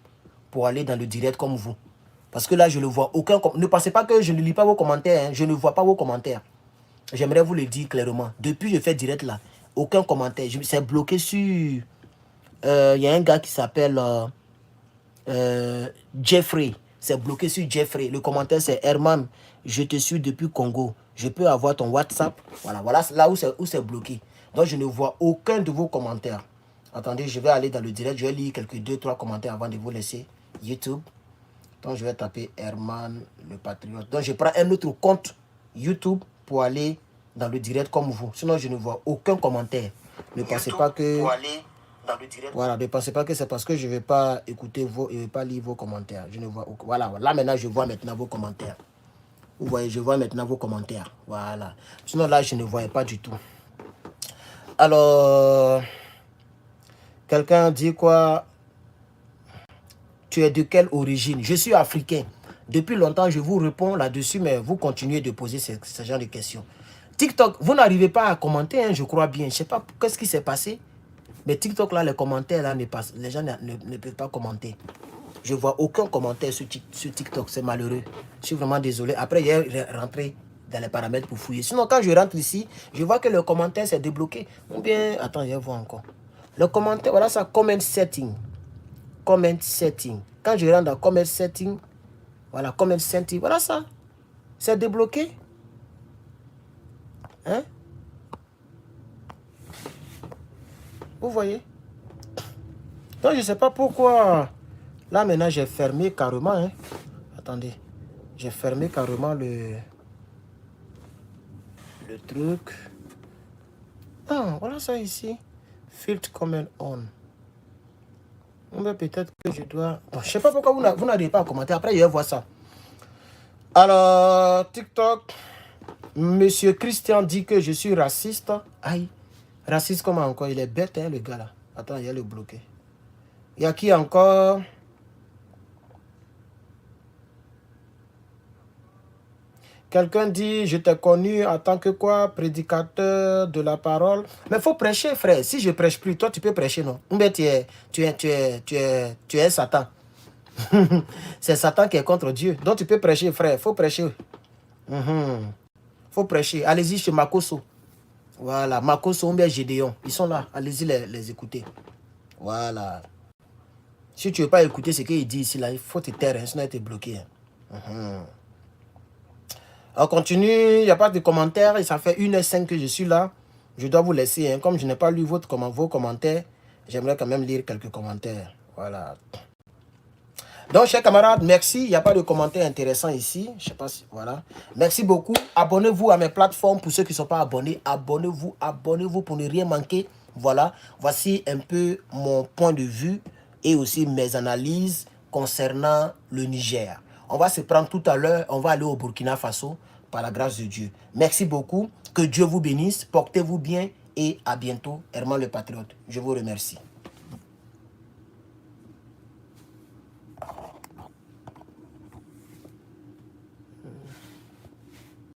pour aller dans le direct comme vous. Parce que là, je ne vois aucun... Ne pensez pas que je ne lis pas vos commentaires. Hein. Je ne vois pas vos commentaires. J'aimerais vous le dire clairement. Depuis que je fais direct là, aucun commentaire. C'est bloqué sur... Il y a un gars qui s'appelle Jeffrey. C'est bloqué sur Jeffrey. Le commentaire, c'est Herman. Je te suis depuis Congo. Je peux avoir ton WhatsApp. Voilà, voilà là où c'est bloqué. Donc, je ne vois aucun de vos commentaires. Attendez, je vais aller dans le direct. Je vais lire quelques 2-3 commentaires avant de vous laisser. YouTube. Donc, je vais taper Herman, le patriote. Donc, je prends un autre compte YouTube pour aller dans le direct comme vous. Sinon, je ne vois aucun commentaire. Ne pensez pas que... Pour aller dans le direct. Voilà, ne pensez pas que c'est parce que je ne vais pas écouter vos... et pas lire vos commentaires. Je ne vois... Voilà, là maintenant, je vois maintenant vos commentaires. Vous voyez, je vois maintenant vos commentaires. Voilà. Sinon, là, je ne voyais pas du tout. Alors... Quelqu'un dit quoi? Tu es de quelle origine? Je suis africain. Depuis longtemps, je vous réponds là-dessus, mais vous continuez de poser ce genre de questions. TikTok, vous n'arrivez pas à commenter, hein, je crois bien. Je ne sais pas qu'est-ce qui s'est passé. Mais TikTok, là, les commentaires, là, les gens ne peuvent pas commenter. Je ne vois aucun commentaire sur TikTok, c'est malheureux. Je suis vraiment désolé. Après, il est rentré dans les paramètres pour fouiller. Sinon, quand je rentre ici, je vois que le commentaire s'est débloqué. Ou bien, attends, je vais voir encore. Le commentaire, voilà ça, comment setting. Comment setting. Quand je rentre dans comment setting, voilà, comment setting, voilà ça. C'est débloqué. Hein? Vous voyez? Donc, je ne sais pas pourquoi. Là, maintenant, j'ai fermé carrément. Hein? Attendez. J'ai fermé carrément le truc. Ah, voilà ça ici. Filtre comment on. Peut-être que je dois... Bon, je ne sais pas pourquoi vous n'arrivez pas à commenter. Après, je vais voir ça. Alors, TikTok. Monsieur Christian dit que je suis raciste. Aïe. Raciste comment encore? Il est bête, hein, le gars là. Attends, il y a le bloqué. Il y a qui encore? Quelqu'un dit, je t'ai connu en tant que quoi? Prédicateur de la parole. Mais il faut prêcher, frère. Si je prêche plus, toi, tu peux prêcher, non? Mais tu es Satan. C'est Satan qui est contre Dieu. Donc, tu peux prêcher, frère. Il faut prêcher. Faut prêcher. Allez-y chez Makoso. Voilà. Makoso ou bien Gédéon. Ils sont là. Allez-y les écouter. Voilà. Si tu ne veux pas écouter ce qu'il dit ici, là, il faut te taire, hein, sinon tu es bloqué. On continue, il n'y a pas de commentaires, et ça fait 1h05 que je suis là. Je dois vous laisser, hein. Comme je n'ai pas lu vos commentaires, j'aimerais quand même lire quelques commentaires. Voilà. Donc, chers camarades, merci. Il n'y a pas de commentaires intéressants ici. Je sais pas si... Voilà. Merci beaucoup. Abonnez-vous à mes plateformes. Pour ceux qui ne sont pas abonnés, abonnez-vous pour ne rien manquer. Voilà. Voici un peu mon point de vue et aussi mes analyses concernant le Niger. On va se prendre tout à l'heure. On va aller au Burkina Faso par la grâce de Dieu. Merci beaucoup. Que Dieu vous bénisse. Portez-vous bien et à bientôt. Herman le Patriote. Je vous remercie.